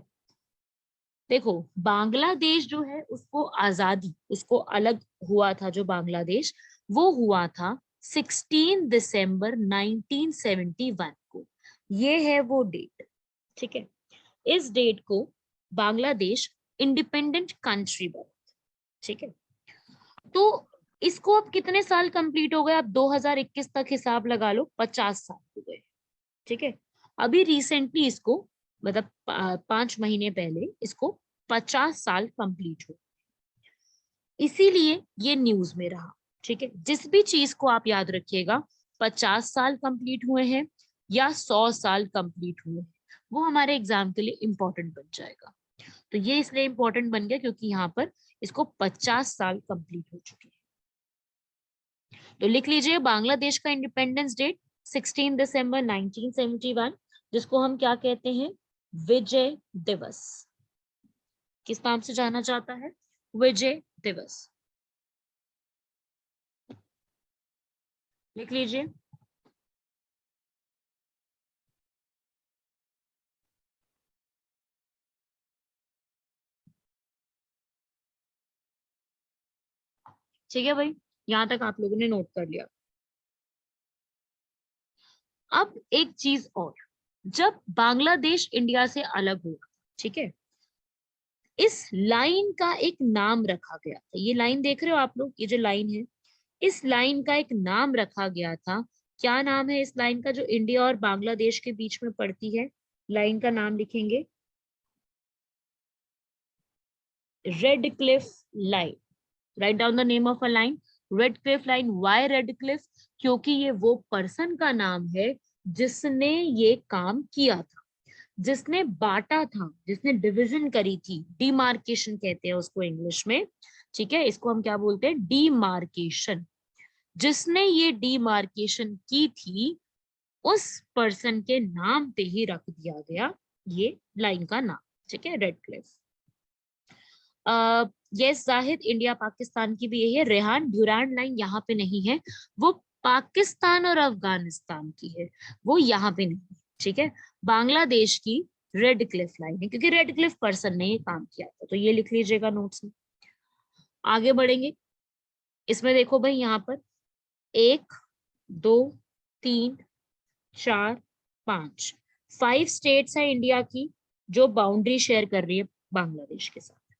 देखो, बांग्लादेश जो है उसको आजादी, उसको अलग हुआ था जो बांग्लादेश, वो हुआ था 16 दिसंबर 1971 को। ये है वो डेट, ठीक है? इस डेट को बांग्लादेश इंडिपेंडेंट कंट्री बना, ठीक है? तो इसको अब कितने साल कंप्लीट हो गए? अब 2021 तक हिसाब लगा लो, 50 साल हो गए, ठीक है? अभी रिसेंटली इसको, मतलब 5 महीने पहले इसको 50 साल कंप्लीट हो, इसीलिए ये न्यूज में रहा, ठीक है? जिस भी चीज को आप याद रखिएगा, 50 साल कंप्लीट हुए हैं या 100 साल कंप्लीट हुए हैं, वो हमारे एग्जाम के लिए इंपॉर्टेंट बन जाएगा। तो ये इसलिए इंपॉर्टेंट बन गया क्योंकि यहाँ पर इसको 50 साल कंप्लीट हो चुके हैं। तो लिख लीजिए बांग्लादेश का इंडिपेंडेंस डेट 16 दिसंबर 1971, जिसको हम क्या कहते हैं? विजय दिवस। किस नाम से जाना जाता है? विजय दिवस। लिख लीजिए। ठीक है भाई, यहां तक आप लोगों ने नोट कर लिया। अब एक चीज और, जब बांग्लादेश इंडिया से अलग हुआ, ठीक है, इस लाइन का एक नाम रखा गया था। ये लाइन देख रहे हो आप लोग, ये जो लाइन है, इस लाइन का एक नाम रखा गया था। क्या नाम है इस लाइन का जो इंडिया और बांग्लादेश के बीच में पड़ती है? लाइन का नाम लिखेंगे Radcliffe line. Write down the name of a line, Radcliffe line. Why Radcliffe? क्योंकि ये वो पर्सन का नाम है जिसने ये काम किया था, जिसने बांटा था, जिसने डिवीजन करी थी। डिमार्केशन कहते हैं उसको इंग्लिश में, ठीक है? इसको हम क्या बोलते हैं? डिमार्केशन। जिसने ये डिमार्केशन की थी, उस पर्सन के नाम पे ही रख दिया गया ये लाइन का नाम, ठीक है, red Cliff. Yes Zahid, India Pakistan की भी यही है। रेहान, ड्यूरांड लाइन यहाँ पे नहीं है, वो पाकिस्तान और अफगानिस्तान की है, वो यहाँ पे नहीं, ठीक है। बांग्लादेश की रेड क्लिफ लाइन है, क्योंकि रेड क्लिफ पर्सन ने ये काम किया था, तो ये लिख लीजिएगा नोट्स में। आगे बढ़ेंगे, इसमें देखो भाई, यहाँ पर 1 2 3 4 5 5 स्टेट्स है इंडिया की जो बाउंड्री शेयर कर रही है बांग्लादेश के साथ,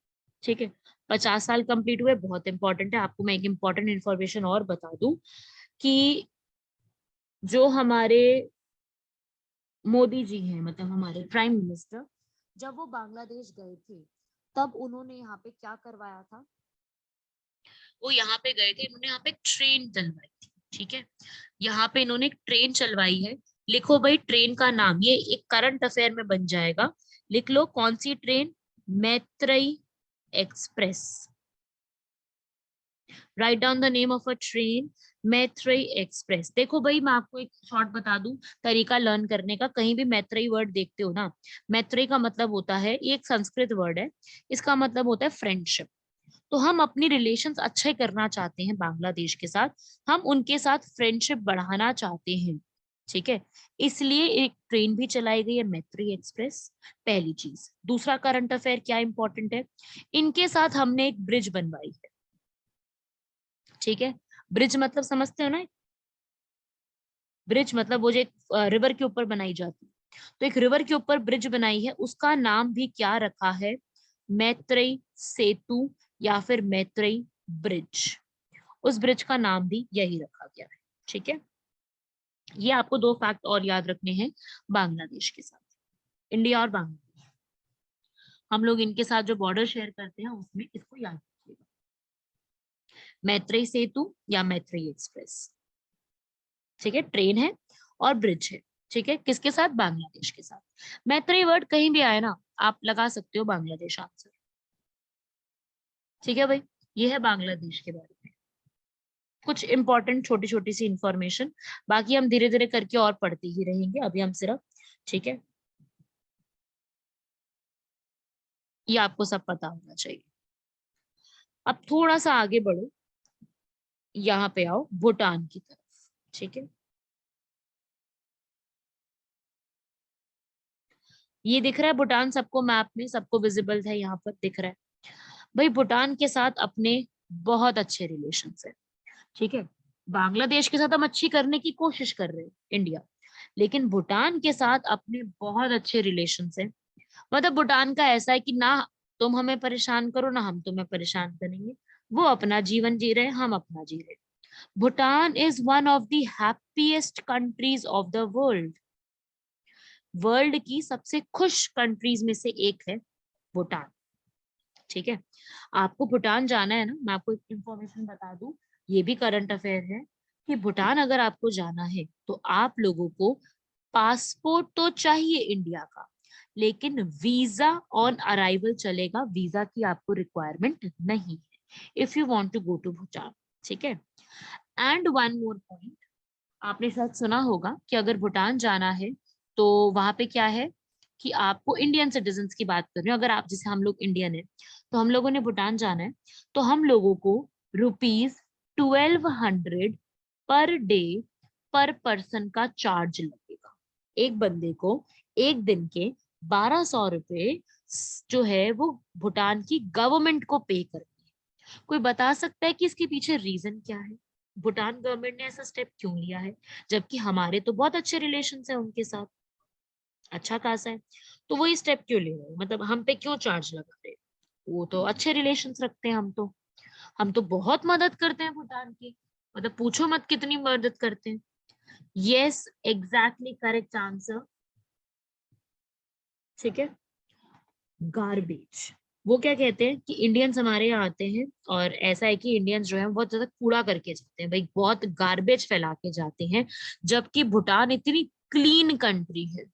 ठीक है। 50 साल कंप्लीट हुए, बहुत इंपॉर्टेंट है। आपको मैं एक इंपॉर्टेंट इंफॉर्मेशन और बता दूं कि जो हमारे मोदी जी हैं, मतलब हमारे प्राइम मिनिस्टर, जब वो बांग्लादेश गए थे तब उन्होंने यहाँ पे क्या करवाया था, वो यहाँ पे गए थे, इन्होंने यहाँ पे एक ट्रेन चलवाई थी, ठीक है। यहाँ पे इन्होंने एक ट्रेन चलवाई है। लिखो भाई ट्रेन का नाम, ये एक करंट अफेयर में बन जाएगा। लिख लो कौन सी train, Maitreyi express. Right down the name of a train, Maitreyi express. देखो भाई मैं आपको एक शॉर्ट बता दूं तरीका लर्न करने का। कहीं भी मैत्रेयी वर्ड देखते हो ना, मैत्रेयी का मतलब होता है, ये एक संस्कृत वर्ड है, इसका मतलब होता है फ्रेंडशिप। तो हम अपनी रिलेशंस अच्छे करना चाहते हैं बांग्लादेश के साथ, हम उनके साथ फ्रेंडशिप बढ़ाना चाहते हैं, ठीक है। इसलिए एक ट्रेन भी चलाई गई है, मैत्रेयी एक्सप्रेस, पहली चीज। दूसरा करंट अफेयर क्या इंपॉर्टेंट है, इनके साथ हमने एक ब्रिज बनवाई है, ठीक है। ब्रिज मतलब समझते हो ना, ब्रिज मतलब वो जो एक रिवर के ऊपर बनाई जाती है, तो एक रिवर के ऊपर ब्रिज बनाई है, उसका नाम भी क्या रखा है, मैत्रेयी सेतु या फिर मैत्रेयी ब्रिज। उस ब्रिज का नाम भी यही रखा गया है, ठीक है। ये आपको 2 फैक्ट और याद रखने हैं बांग्लादेश के साथ, इंडिया और बांग्लादेश, हम लोग इनके साथ जो बॉर्डर शेयर करते हैं उसमें इसको याद रखिएगा, मैत्रेयी सेतु या मैत्रेयी एक्सप्रेस, ठीक है। ट्रेन है और ब्रिज है, ठीक है, किसके साथ, बांग्लादेश के साथ। मैत्रेयी वर्ड कहीं भी आए ना, आप लगा सकते हो बांग्लादेश आंसर, ठीक है भाई। ये है बांग्लादेश के बारे में कुछ इंपॉर्टेंट छोटी छोटी सी इंफॉर्मेशन, बाकी हम धीरे धीरे करके और पढ़ते ही रहेंगे, अभी हम सिर्फ, ठीक है, ये आपको सब पता होना चाहिए। अब थोड़ा सा आगे बढ़ो, यहाँ पे आओ भूटान की तरफ, ठीक है। ये दिख रहा है भूटान सबको, मैप में सबको विजिबल है, यहाँ पर दिख रहा है भाई। भूटान के साथ अपने बहुत अच्छे रिलेशन है, ठीक है। बांग्लादेश के साथ हम अच्छी करने की कोशिश कर रहे हैं इंडिया, लेकिन भूटान के साथ अपने बहुत अच्छे रिलेशन है। मतलब भूटान का ऐसा है कि ना तुम हमें परेशान करो ना हम तुम्हें परेशान करेंगे, वो अपना जीवन जी रहे हैं, हम अपना जी रहे हैं। Bhutan is one of the happiest countries of the world, world की सबसे खुश कंट्रीज में से एक है भूटान, ठीक है। आपको भूटान जाना है ना, मैं आपको एक इंफॉर्मेशन बता दूं, ये भी करंट अफेयर है, कि भूटान अगर आपको जाना है तो आप लोगों को पासपोर्ट तो चाहिए इंडिया का, लेकिन वीजा ऑन अराइवल चलेगा, वीजा की आपको रिक्वायरमेंट नहीं है if you want to go to Bhutan, ठीक है। एंड वन मोर पॉइंट, आपने शायद सुना होगा कि अगर भूटान जाना है तो वहां पे क्या है, कि आपको इंडियन सिटीजन्स की बात कर रही हूँ, अगर आप जैसे हम लोग इंडियन है तो हम लोगों ने भूटान जाना है, तो हम लोगों को ₹1200 पर डे पर पर्सन का चार्ज लगेगा। एक बंदे को एक दिन के 1200 रुपए जो है वो भूटान की गवर्नमेंट को पे करनी है। कोई बता सकता है कि इसके पीछे रीजन क्या है, भूटान गवर्नमेंट ने ऐसा स्टेप क्यों लिया है, जबकि हमारे तो बहुत अच्छे रिलेशन है उनके साथ, अच्छा खासा है, तो वो ये स्टेप क्यों ले रहे हैं, मतलब हम पे क्यों चार्ज लगा रहे हैं। वो तो अच्छे रिलेशंस रखते हैं, हम तो बहुत मदद करते हैं भूटान की, मतलब पूछो मत कितनी मदद करते हैं। यस एग्जैक्टली करेक्ट आंसर, ठीक है। गार्बेज, वो क्या कहते हैं कि इंडियंस हमारे यहाँ आते हैं और ऐसा है कि इंडियंस जो है बहुत ज्यादा कूड़ा करके जाते हैं भाई, बहुत गार्बेज फैला के जाते हैं, जबकि भूटान इतनी क्लीन कंट्री है,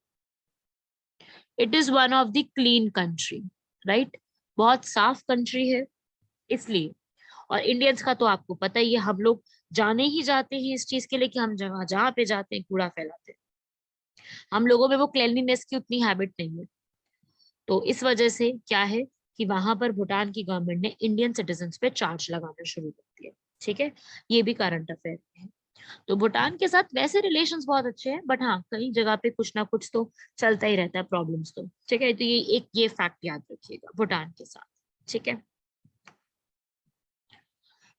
it is one of the clean country, right, बहुत साफ कंट्री है, इसलिए। और इंडियंस का तो आपको पता ही है, हम लोग जाने ही जाते हैं इस चीज के लिए कि हम जगह जहाँ पे जाते हैं कूड़ा फैलाते हैं, हम लोगों में वो क्लेanलीनेस की उतनी हैबिट नहीं है, तो इस वजह से क्या है कि वहां पर भूटान की गवर्नमेंट ने इंडियन सिटीजन्स पे चार्ज लगाना शुरू कर दिया। ठीक है, ये भी करंट अफेयर है। तो भूटान के साथ वैसे रिलेशंस बहुत अच्छे हैं, बट हाँ कई जगह पे कुछ ना कुछ तो चलता ही रहता है, प्रॉब्लम्स तो। ठीक है, तो ये फैक्ट याद रखिएगा भूटान के साथ। ठीक है,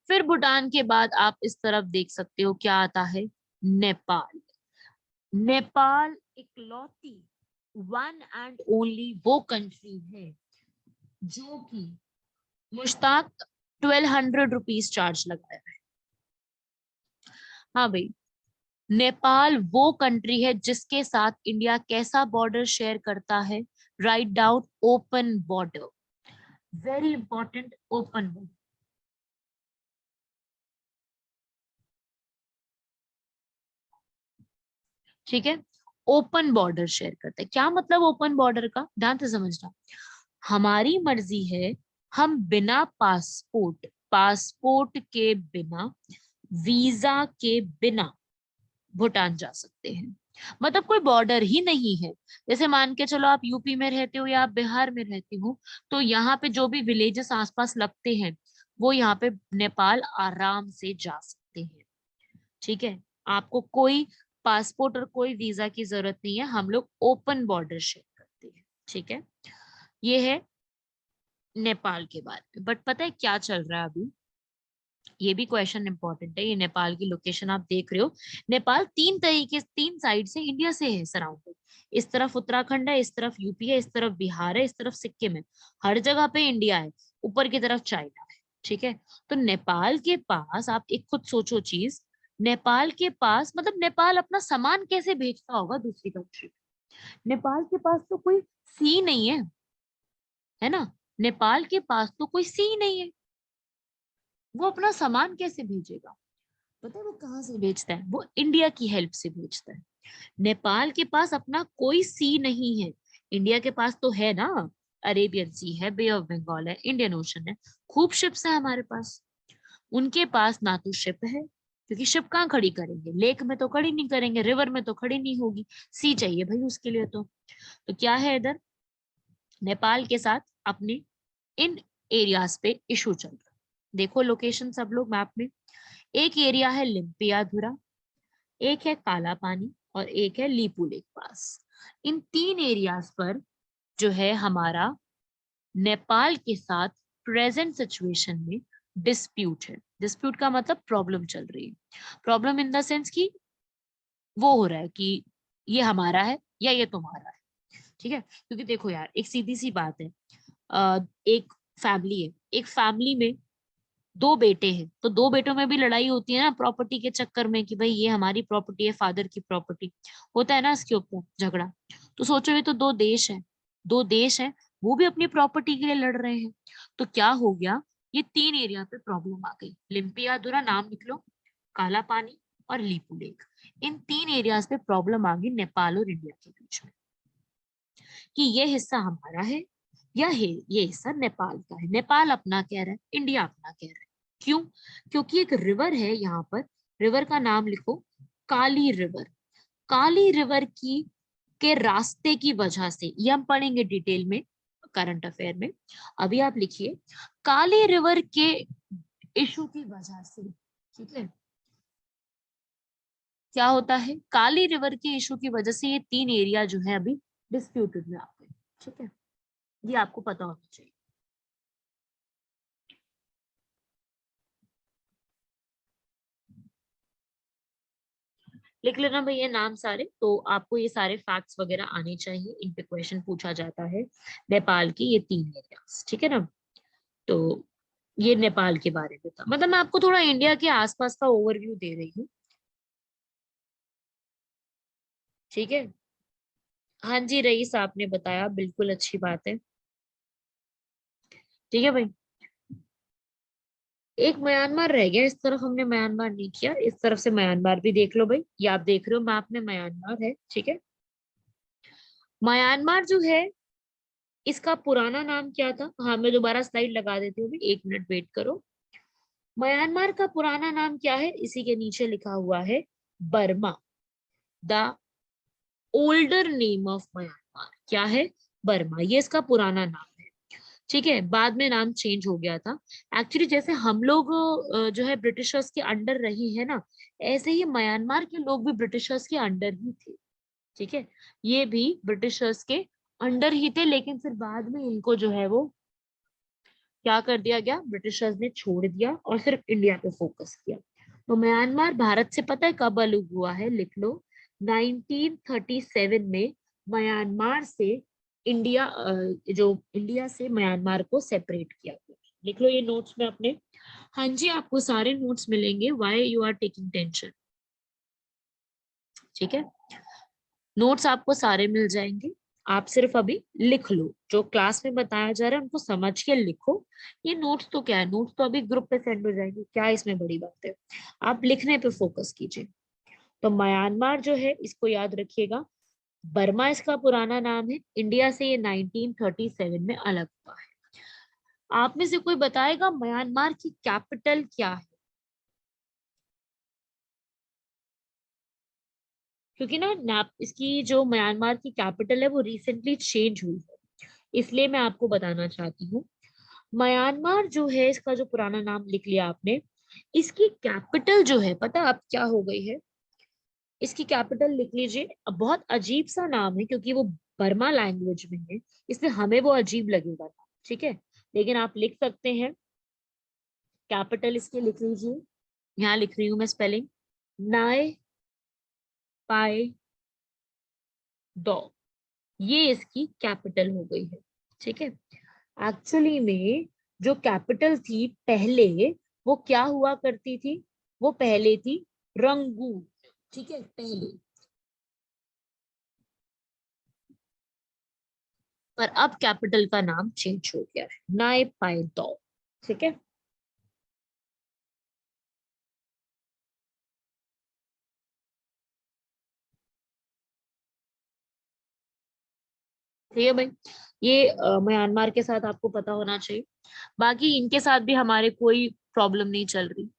फिर भूटान के बाद आप इस तरफ देख सकते हो क्या आता है, नेपाल। नेपाल इकलौती वन एंड ओनली वो कंट्री है जो कि मुश्ताक 1200 रुपीज चार्ज लगाया है। हाँ भाई, नेपाल वो कंट्री है जिसके साथ इंडिया कैसा बॉर्डर शेयर करता है, write down open border, very important, open border. ठीक है, ओपन बॉर्डर शेयर करते हैं। क्या मतलब ओपन बॉर्डर का, ध्यान से समझना। हमारी मर्जी है, हम बिना पासपोर्ट, पासपोर्ट के बिना, वीजा के बिना भूटान जा सकते हैं। मतलब कोई बॉर्डर ही नहीं है। जैसे मान के चलो आप यूपी में रहते हो या आप बिहार में रहते हो, तो यहाँ पे जो भी विलेजेस आसपास लगते हैं वो यहाँ पे नेपाल आराम से जा सकते हैं। ठीक है, आपको कोई पासपोर्ट और कोई वीजा की जरूरत नहीं है, हम लोग ओपन बॉर्डर शेयर करते हैं। ठीक है, ये है नेपाल के बारे में। बट पता है क्या चल रहा है अभी, ये भी क्वेश्चन इंपॉर्टेंट है। ये नेपाल की लोकेशन आप देख रहे हो, नेपाल तीन साइड से इंडिया से है सराउंडेड। इस तरफ उत्तराखंड है, इस तरफ यूपी है, इस तरफ बिहार है, इस तरफ सिक्किम है, हर जगह पे इंडिया है, ऊपर की तरफ चाइना है। ठीक है, तो नेपाल के पास आप एक खुद सोचो चीज, नेपाल के पास मतलब नेपाल अपना सामान कैसे भेजता होगा दूसरी कंट्री। नेपाल के पास तो कोई सी नहीं है ना, नेपाल के पास तो कोई सी नहीं है, वो अपना सामान कैसे भेजेगा। पता है वो कहाँ से भेजता है, वो इंडिया की हेल्प से भेजता है। नेपाल के पास अपना कोई सी नहीं है, इंडिया के पास तो है ना, अरेबियन सी है, बे ऑफ बंगाल है, इंडियन ओशन है, खूब शिप्स है हमारे पास। उनके पास ना तो शिप है, क्योंकि शिप कहाँ खड़ी करेंगे, लेक में तो खड़ी नहीं करेंगे, रिवर में तो खड़ी नहीं होगी, सी चाहिए भाई उसके लिए तो क्या है इधर, नेपाल के साथ अपने इन एरियाज पे इशू चल रहा है। देखो लोकेशन सब लोग मैप में, एक एरिया है लिम्पियाधुरा, एक है काला पानी और एक है लीपू लेक पास। इन तीन एरियाज पर जो है हमारा नेपाल के साथ प्रेजेंट सिचुएशन में डिस्प्यूट है। डिस्प्यूट का मतलब प्रॉब्लम चल रही है, प्रॉब्लम इन द सेंस कि वो हो रहा है कि ये हमारा है या ये तुम्हारा है। ठीक है, क्योंकि देखो यार एक सीधी सी बात है, एक फैमिली है, एक फैमिली में दो बेटे हैं, तो दो बेटों में भी लड़ाई होती है ना प्रॉपर्टी के चक्कर में, कि भाई ये हमारी प्रॉपर्टी है, फादर की प्रॉपर्टी, होता है ना इसके ऊपर झगड़ा। तो सोचो ये तो दो देश है, दो देश है, वो भी अपनी प्रॉपर्टी के लिए लड़ रहे हैं। तो क्या हो गया, ये तीन एरिया पे प्रॉब्लम आ गई, लिम्पियाधुरा नाम लिख लो, काला पानी और लीपू लेक, इन तीन एरियाज पे प्रॉब्लम आ गई नेपाल और इंडिया के बीच में, कि ये हिस्सा हमारा है या ये हिस्सा नेपाल का है। नेपाल अपना कह रहा है, इंडिया अपना कह रहा है। क्यों, क्योंकि एक रिवर है यहाँ पर, रिवर का नाम लिखो काली रिवर। काली रिवर की के रास्ते की वजह से, ये हम पढ़ेंगे डिटेल में करंट अफेयर में, अभी आप लिखिए काली रिवर के इशू की वजह से। ठीक है, क्या होता है, काली रिवर के इशू की वजह से ये तीन एरिया जो है अभी डिस्प्यूटेड में आ गए। ठीक है, ये आपको पता होना चाहिए। लिख लेना भैया नाम सारे, तो आपको ये सारे फैक्ट्स वगैरह आने चाहिए, इन पे क्वेश्चन पूछा जाता है। नेपाल की ये तीन एरियाज, ठीक है ना। तो ये नेपाल के बारे में था, मतलब मैं आपको थोड़ा इंडिया के आसपास का ओवरव्यू दे रही हूँ। ठीक है, हाँ जी रईस आपने बताया, बिल्कुल अच्छी बात है। ठीक है भाई, एक म्यांमार रह गया, इस तरफ हमने म्यांमार नहीं किया, इस तरफ से म्यांमार भी देख लो भाई, ये आप देख रहे हो मैप में म्यांमार है। ठीक है, म्यांमार जो है इसका पुराना नाम क्या था, हाँ मैं दोबारा स्लाइड लगा देती हूँ, एक मिनट वेट करो। म्यांमार का पुराना नाम क्या है, इसी के नीचे लिखा हुआ है Burma. The older name of Myanmar क्या है, बर्मा, ये इसका पुराना नाम है। ठीक है, बाद में नाम चेंज हो गया था। एक्चुअली जैसे हम लोग जो है ब्रिटिशर्स के अंडर रहे हैं ना, ऐसे ही म्यांमार के लोग भी ब्रिटिशर्स के अंडर ही थे। ठीक है, ये भी ब्रिटिशर्स के अंडर ही थे, लेकिन फिर बाद में इनको जो है वो क्या कर दिया गया, ब्रिटिशर्स ने छोड़ दिया और सिर्फ इंडिया पे फोकस किया। तो म्यांमार भारत से पता है कब अलग हुआ है, लिख लो, 1937 में म्यांमार से इंडिया जो इंडिया से म्यांमार को सेपरेट किया गया। लिख लो ये नोट्स में अपने। हाँ जी, आपको सारे नोट्स मिलेंगे, why you are taking tension. ठीक है, नोट्स आपको सारे मिल जाएंगे, आप सिर्फ अभी लिख लो, जो क्लास में बताया जा रहा है उनको समझ के लिखो। ये नोट्स तो क्या है, नोट्स तो अभी ग्रुप पे सेंड हो जाएंगे, क्या इसमें बड़ी बात है, आप लिखने पे फोकस कीजिए। तो म्यांमार जो है इसको याद रखिएगा, बर्मा इसका पुराना नाम है, इंडिया से ये 1937 में अलग हुआ है। आप में से कोई बताएगा म्यांमार की कैपिटल क्या है? क्योंकि ना इसकी जो म्यांमार की कैपिटल है वो रिसेंटली चेंज हुई है, इसलिए मैं आपको बताना चाहती हूँ। म्यांमार जो है, इसका जो पुराना नाम लिख लिया आपने, इसकी कैपिटल जो है पता है अब क्या हो गई है, इसकी कैपिटल लिख लीजिए। अब बहुत अजीब सा नाम है क्योंकि वो बर्मा लैंग्वेज में है, इसलिए हमें वो अजीब लगेगा नाम, ठीक है, लेकिन आप लिख सकते हैं। कैपिटल इसके लिख लीजिए, यहाँ लिख रही हूँ मैं स्पेलिंग, नाय पाए दो, ये इसकी कैपिटल हो गई है। ठीक है, एक्चुअली में जो कैपिटल थी पहले, वो क्या हुआ करती थी, वो पहले थी रंगून। ठीक है, पहले, पर अब कैपिटल का नाम चेंज हो गया है, नाय पाए दो। ठीक है, ठीक है भाई, ये म्यांमार के साथ आपको पता होना चाहिए। बाकी इनके साथ भी हमारे कोई प्रॉब्लम नहीं चल रही,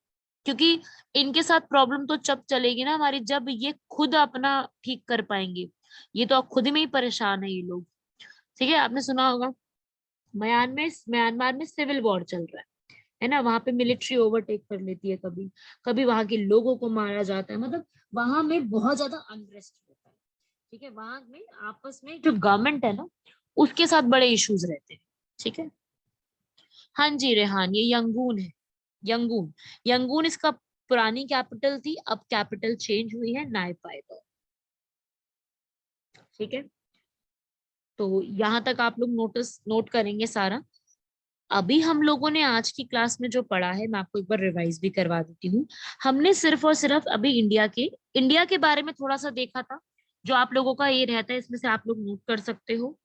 क्योंकि इनके साथ प्रॉब्लम तो जब चलेगी ना हमारी, जब ये खुद अपना ठीक कर पाएंगे। ये तो खुद में ही परेशान है ये लोग। ठीक है, आपने सुना होगा म्यांमार में सिविल वॉर चल रहा है ना, वहां पे मिलिट्री ओवरटेक कर लेती है, कभी कभी वहां के लोगों को मारा जाता है, मतलब वहां में बहुत ज्यादा अनरेस्ट होता है। ठीक है, वहां में आपस में जो गवर्नमेंट है ना, उसके साथ बड़े इश्यूज रहते हैं। ठीक है, हाँ जी रेहान, ये यंगून है, यंगून। यंगून इसका पुरानी कैपिटल थी, अब कैपिटल चेंज हुई है नायपायदो। ठीक है, तो यहाँ तक आप लोग नोट करेंगे सारा। अभी हम लोगों ने आज की क्लास में जो पढ़ा है, मैं आपको एक बार रिवाइज भी करवा देती हूँ। हमने सिर्फ और सिर्फ अभी इंडिया के बारे में थोड़ा सा देखा था। जो आप लोगों का ये रहता है, इसमें से आप लोग नोट कर सकते हो।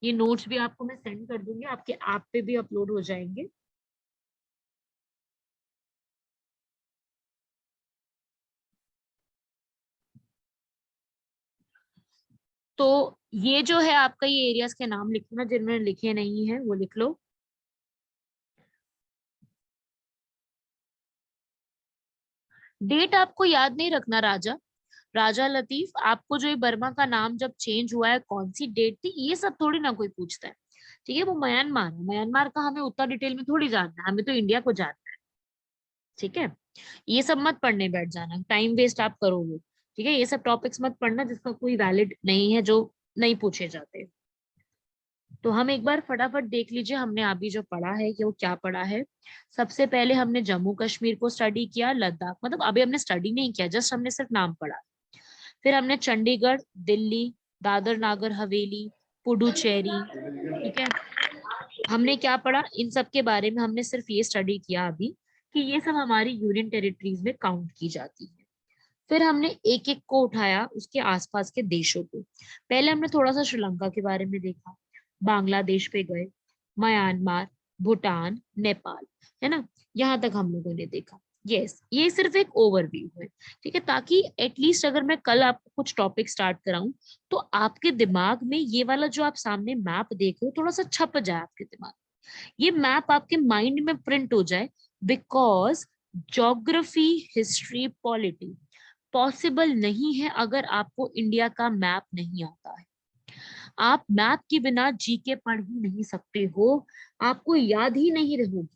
ये नोट्स भी आपको मैं सेंड कर दूंगी, आपके ऐप पे भी अपलोड हो जाएंगे। तो ये जो है आपका, ये एरियाज के नाम लिखना, जिनमें लिखे नहीं है वो लिख लो। डेट आपको याद नहीं रखना राजा, राजा लतीफ, आपको जो ये बर्मा का नाम जब चेंज हुआ है कौन सी डेट थी, ये सब थोड़ी ना कोई पूछता है। ठीक है, वो म्यांमार है, म्यांमार का हमें उतना डिटेल में थोड़ी जानना है, हमें तो इंडिया को जानना है। ठीक है, ये सब मत पढ़ने बैठ जाना, टाइम वेस्ट आप करोगे। ठीक है, ये सब टॉपिक्स मत पढ़ना जिसका कोई वैलिड नहीं है, जो नहीं पूछे जाते। तो हम एक बार फटाफट देख लीजिए, हमने अभी जो पढ़ा है कि वो क्या पढ़ा है। सबसे पहले हमने जम्मू कश्मीर को स्टडी किया, लद्दाख, मतलब अभी हमने स्टडी नहीं किया, जस्ट हमने सिर्फ नाम पढ़ा। फिर हमने चंडीगढ़, दिल्ली, दादर नागर हवेली, पुडुचेरी, ठीक है, हमने क्या पढ़ा, इन सब के बारे में हमने सिर्फ ये स्टडी किया अभी कि ये सब हमारी यूनियन टेरिटरीज में काउंट की जाती है। फिर हमने एक एक को उठाया, उसके आसपास के देशों को। पहले हमने थोड़ा सा श्रीलंका के बारे में देखा, बांग्लादेश पे गए, म्यांमार, भूटान, नेपाल, है ना, यहाँ तक हम लोगों ने देखा। यस, ये सिर्फ एक ओवरव्यू है। ठीक है, ताकि एटलीस्ट अगर मैं कल आपको कुछ टॉपिक स्टार्ट कराऊं, तो आपके दिमाग में ये वाला जो आप सामने मैप देख रहे हो थोड़ा सा छप जाए आपके दिमाग, ये मैप आपके माइंड में प्रिंट हो जाए। Because geography, history, polity possible नहीं है अगर आपको इंडिया का मैप नहीं आता है। आप मैप के बिना जीके पढ़ ही नहीं सकते हो, आपको याद ही नहीं रहेगी,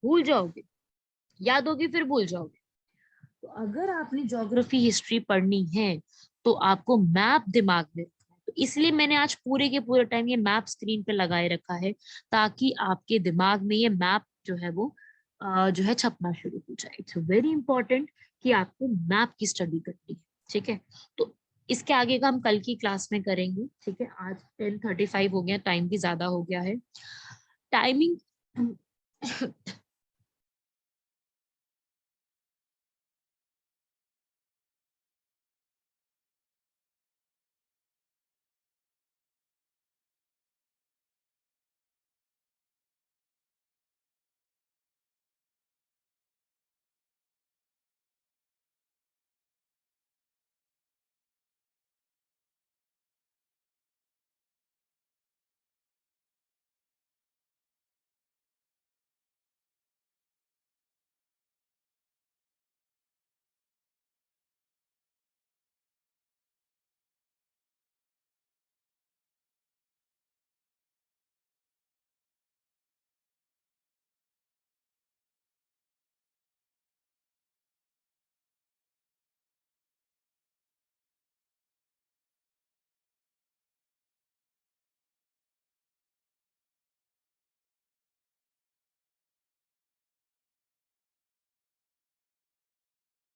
भूल जाओगे, याद होगी फिर भूल जाओगे। तो अगर आपने ज्योग्राफी हिस्ट्री पढ़नी है तो आपको मैप दिमाग में रखना है। तो इसलिए मैंने आज पूरे के पूरे टाइम ये मैप स्क्रीन पे लगाए रखा है, ताकि आपके दिमाग में ये मैप जो है वो जो है छपना शुरू हो जाए। इट्स वेरी इंपॉर्टेंट कि आपको मैप की स्टडी करनी है, ठीक है। तो इसके आगे का हम कल की क्लास में करेंगे, ठीक है। आज 10:35 हो गया, टाइम भी ज्यादा हो गया है। टाइमिंग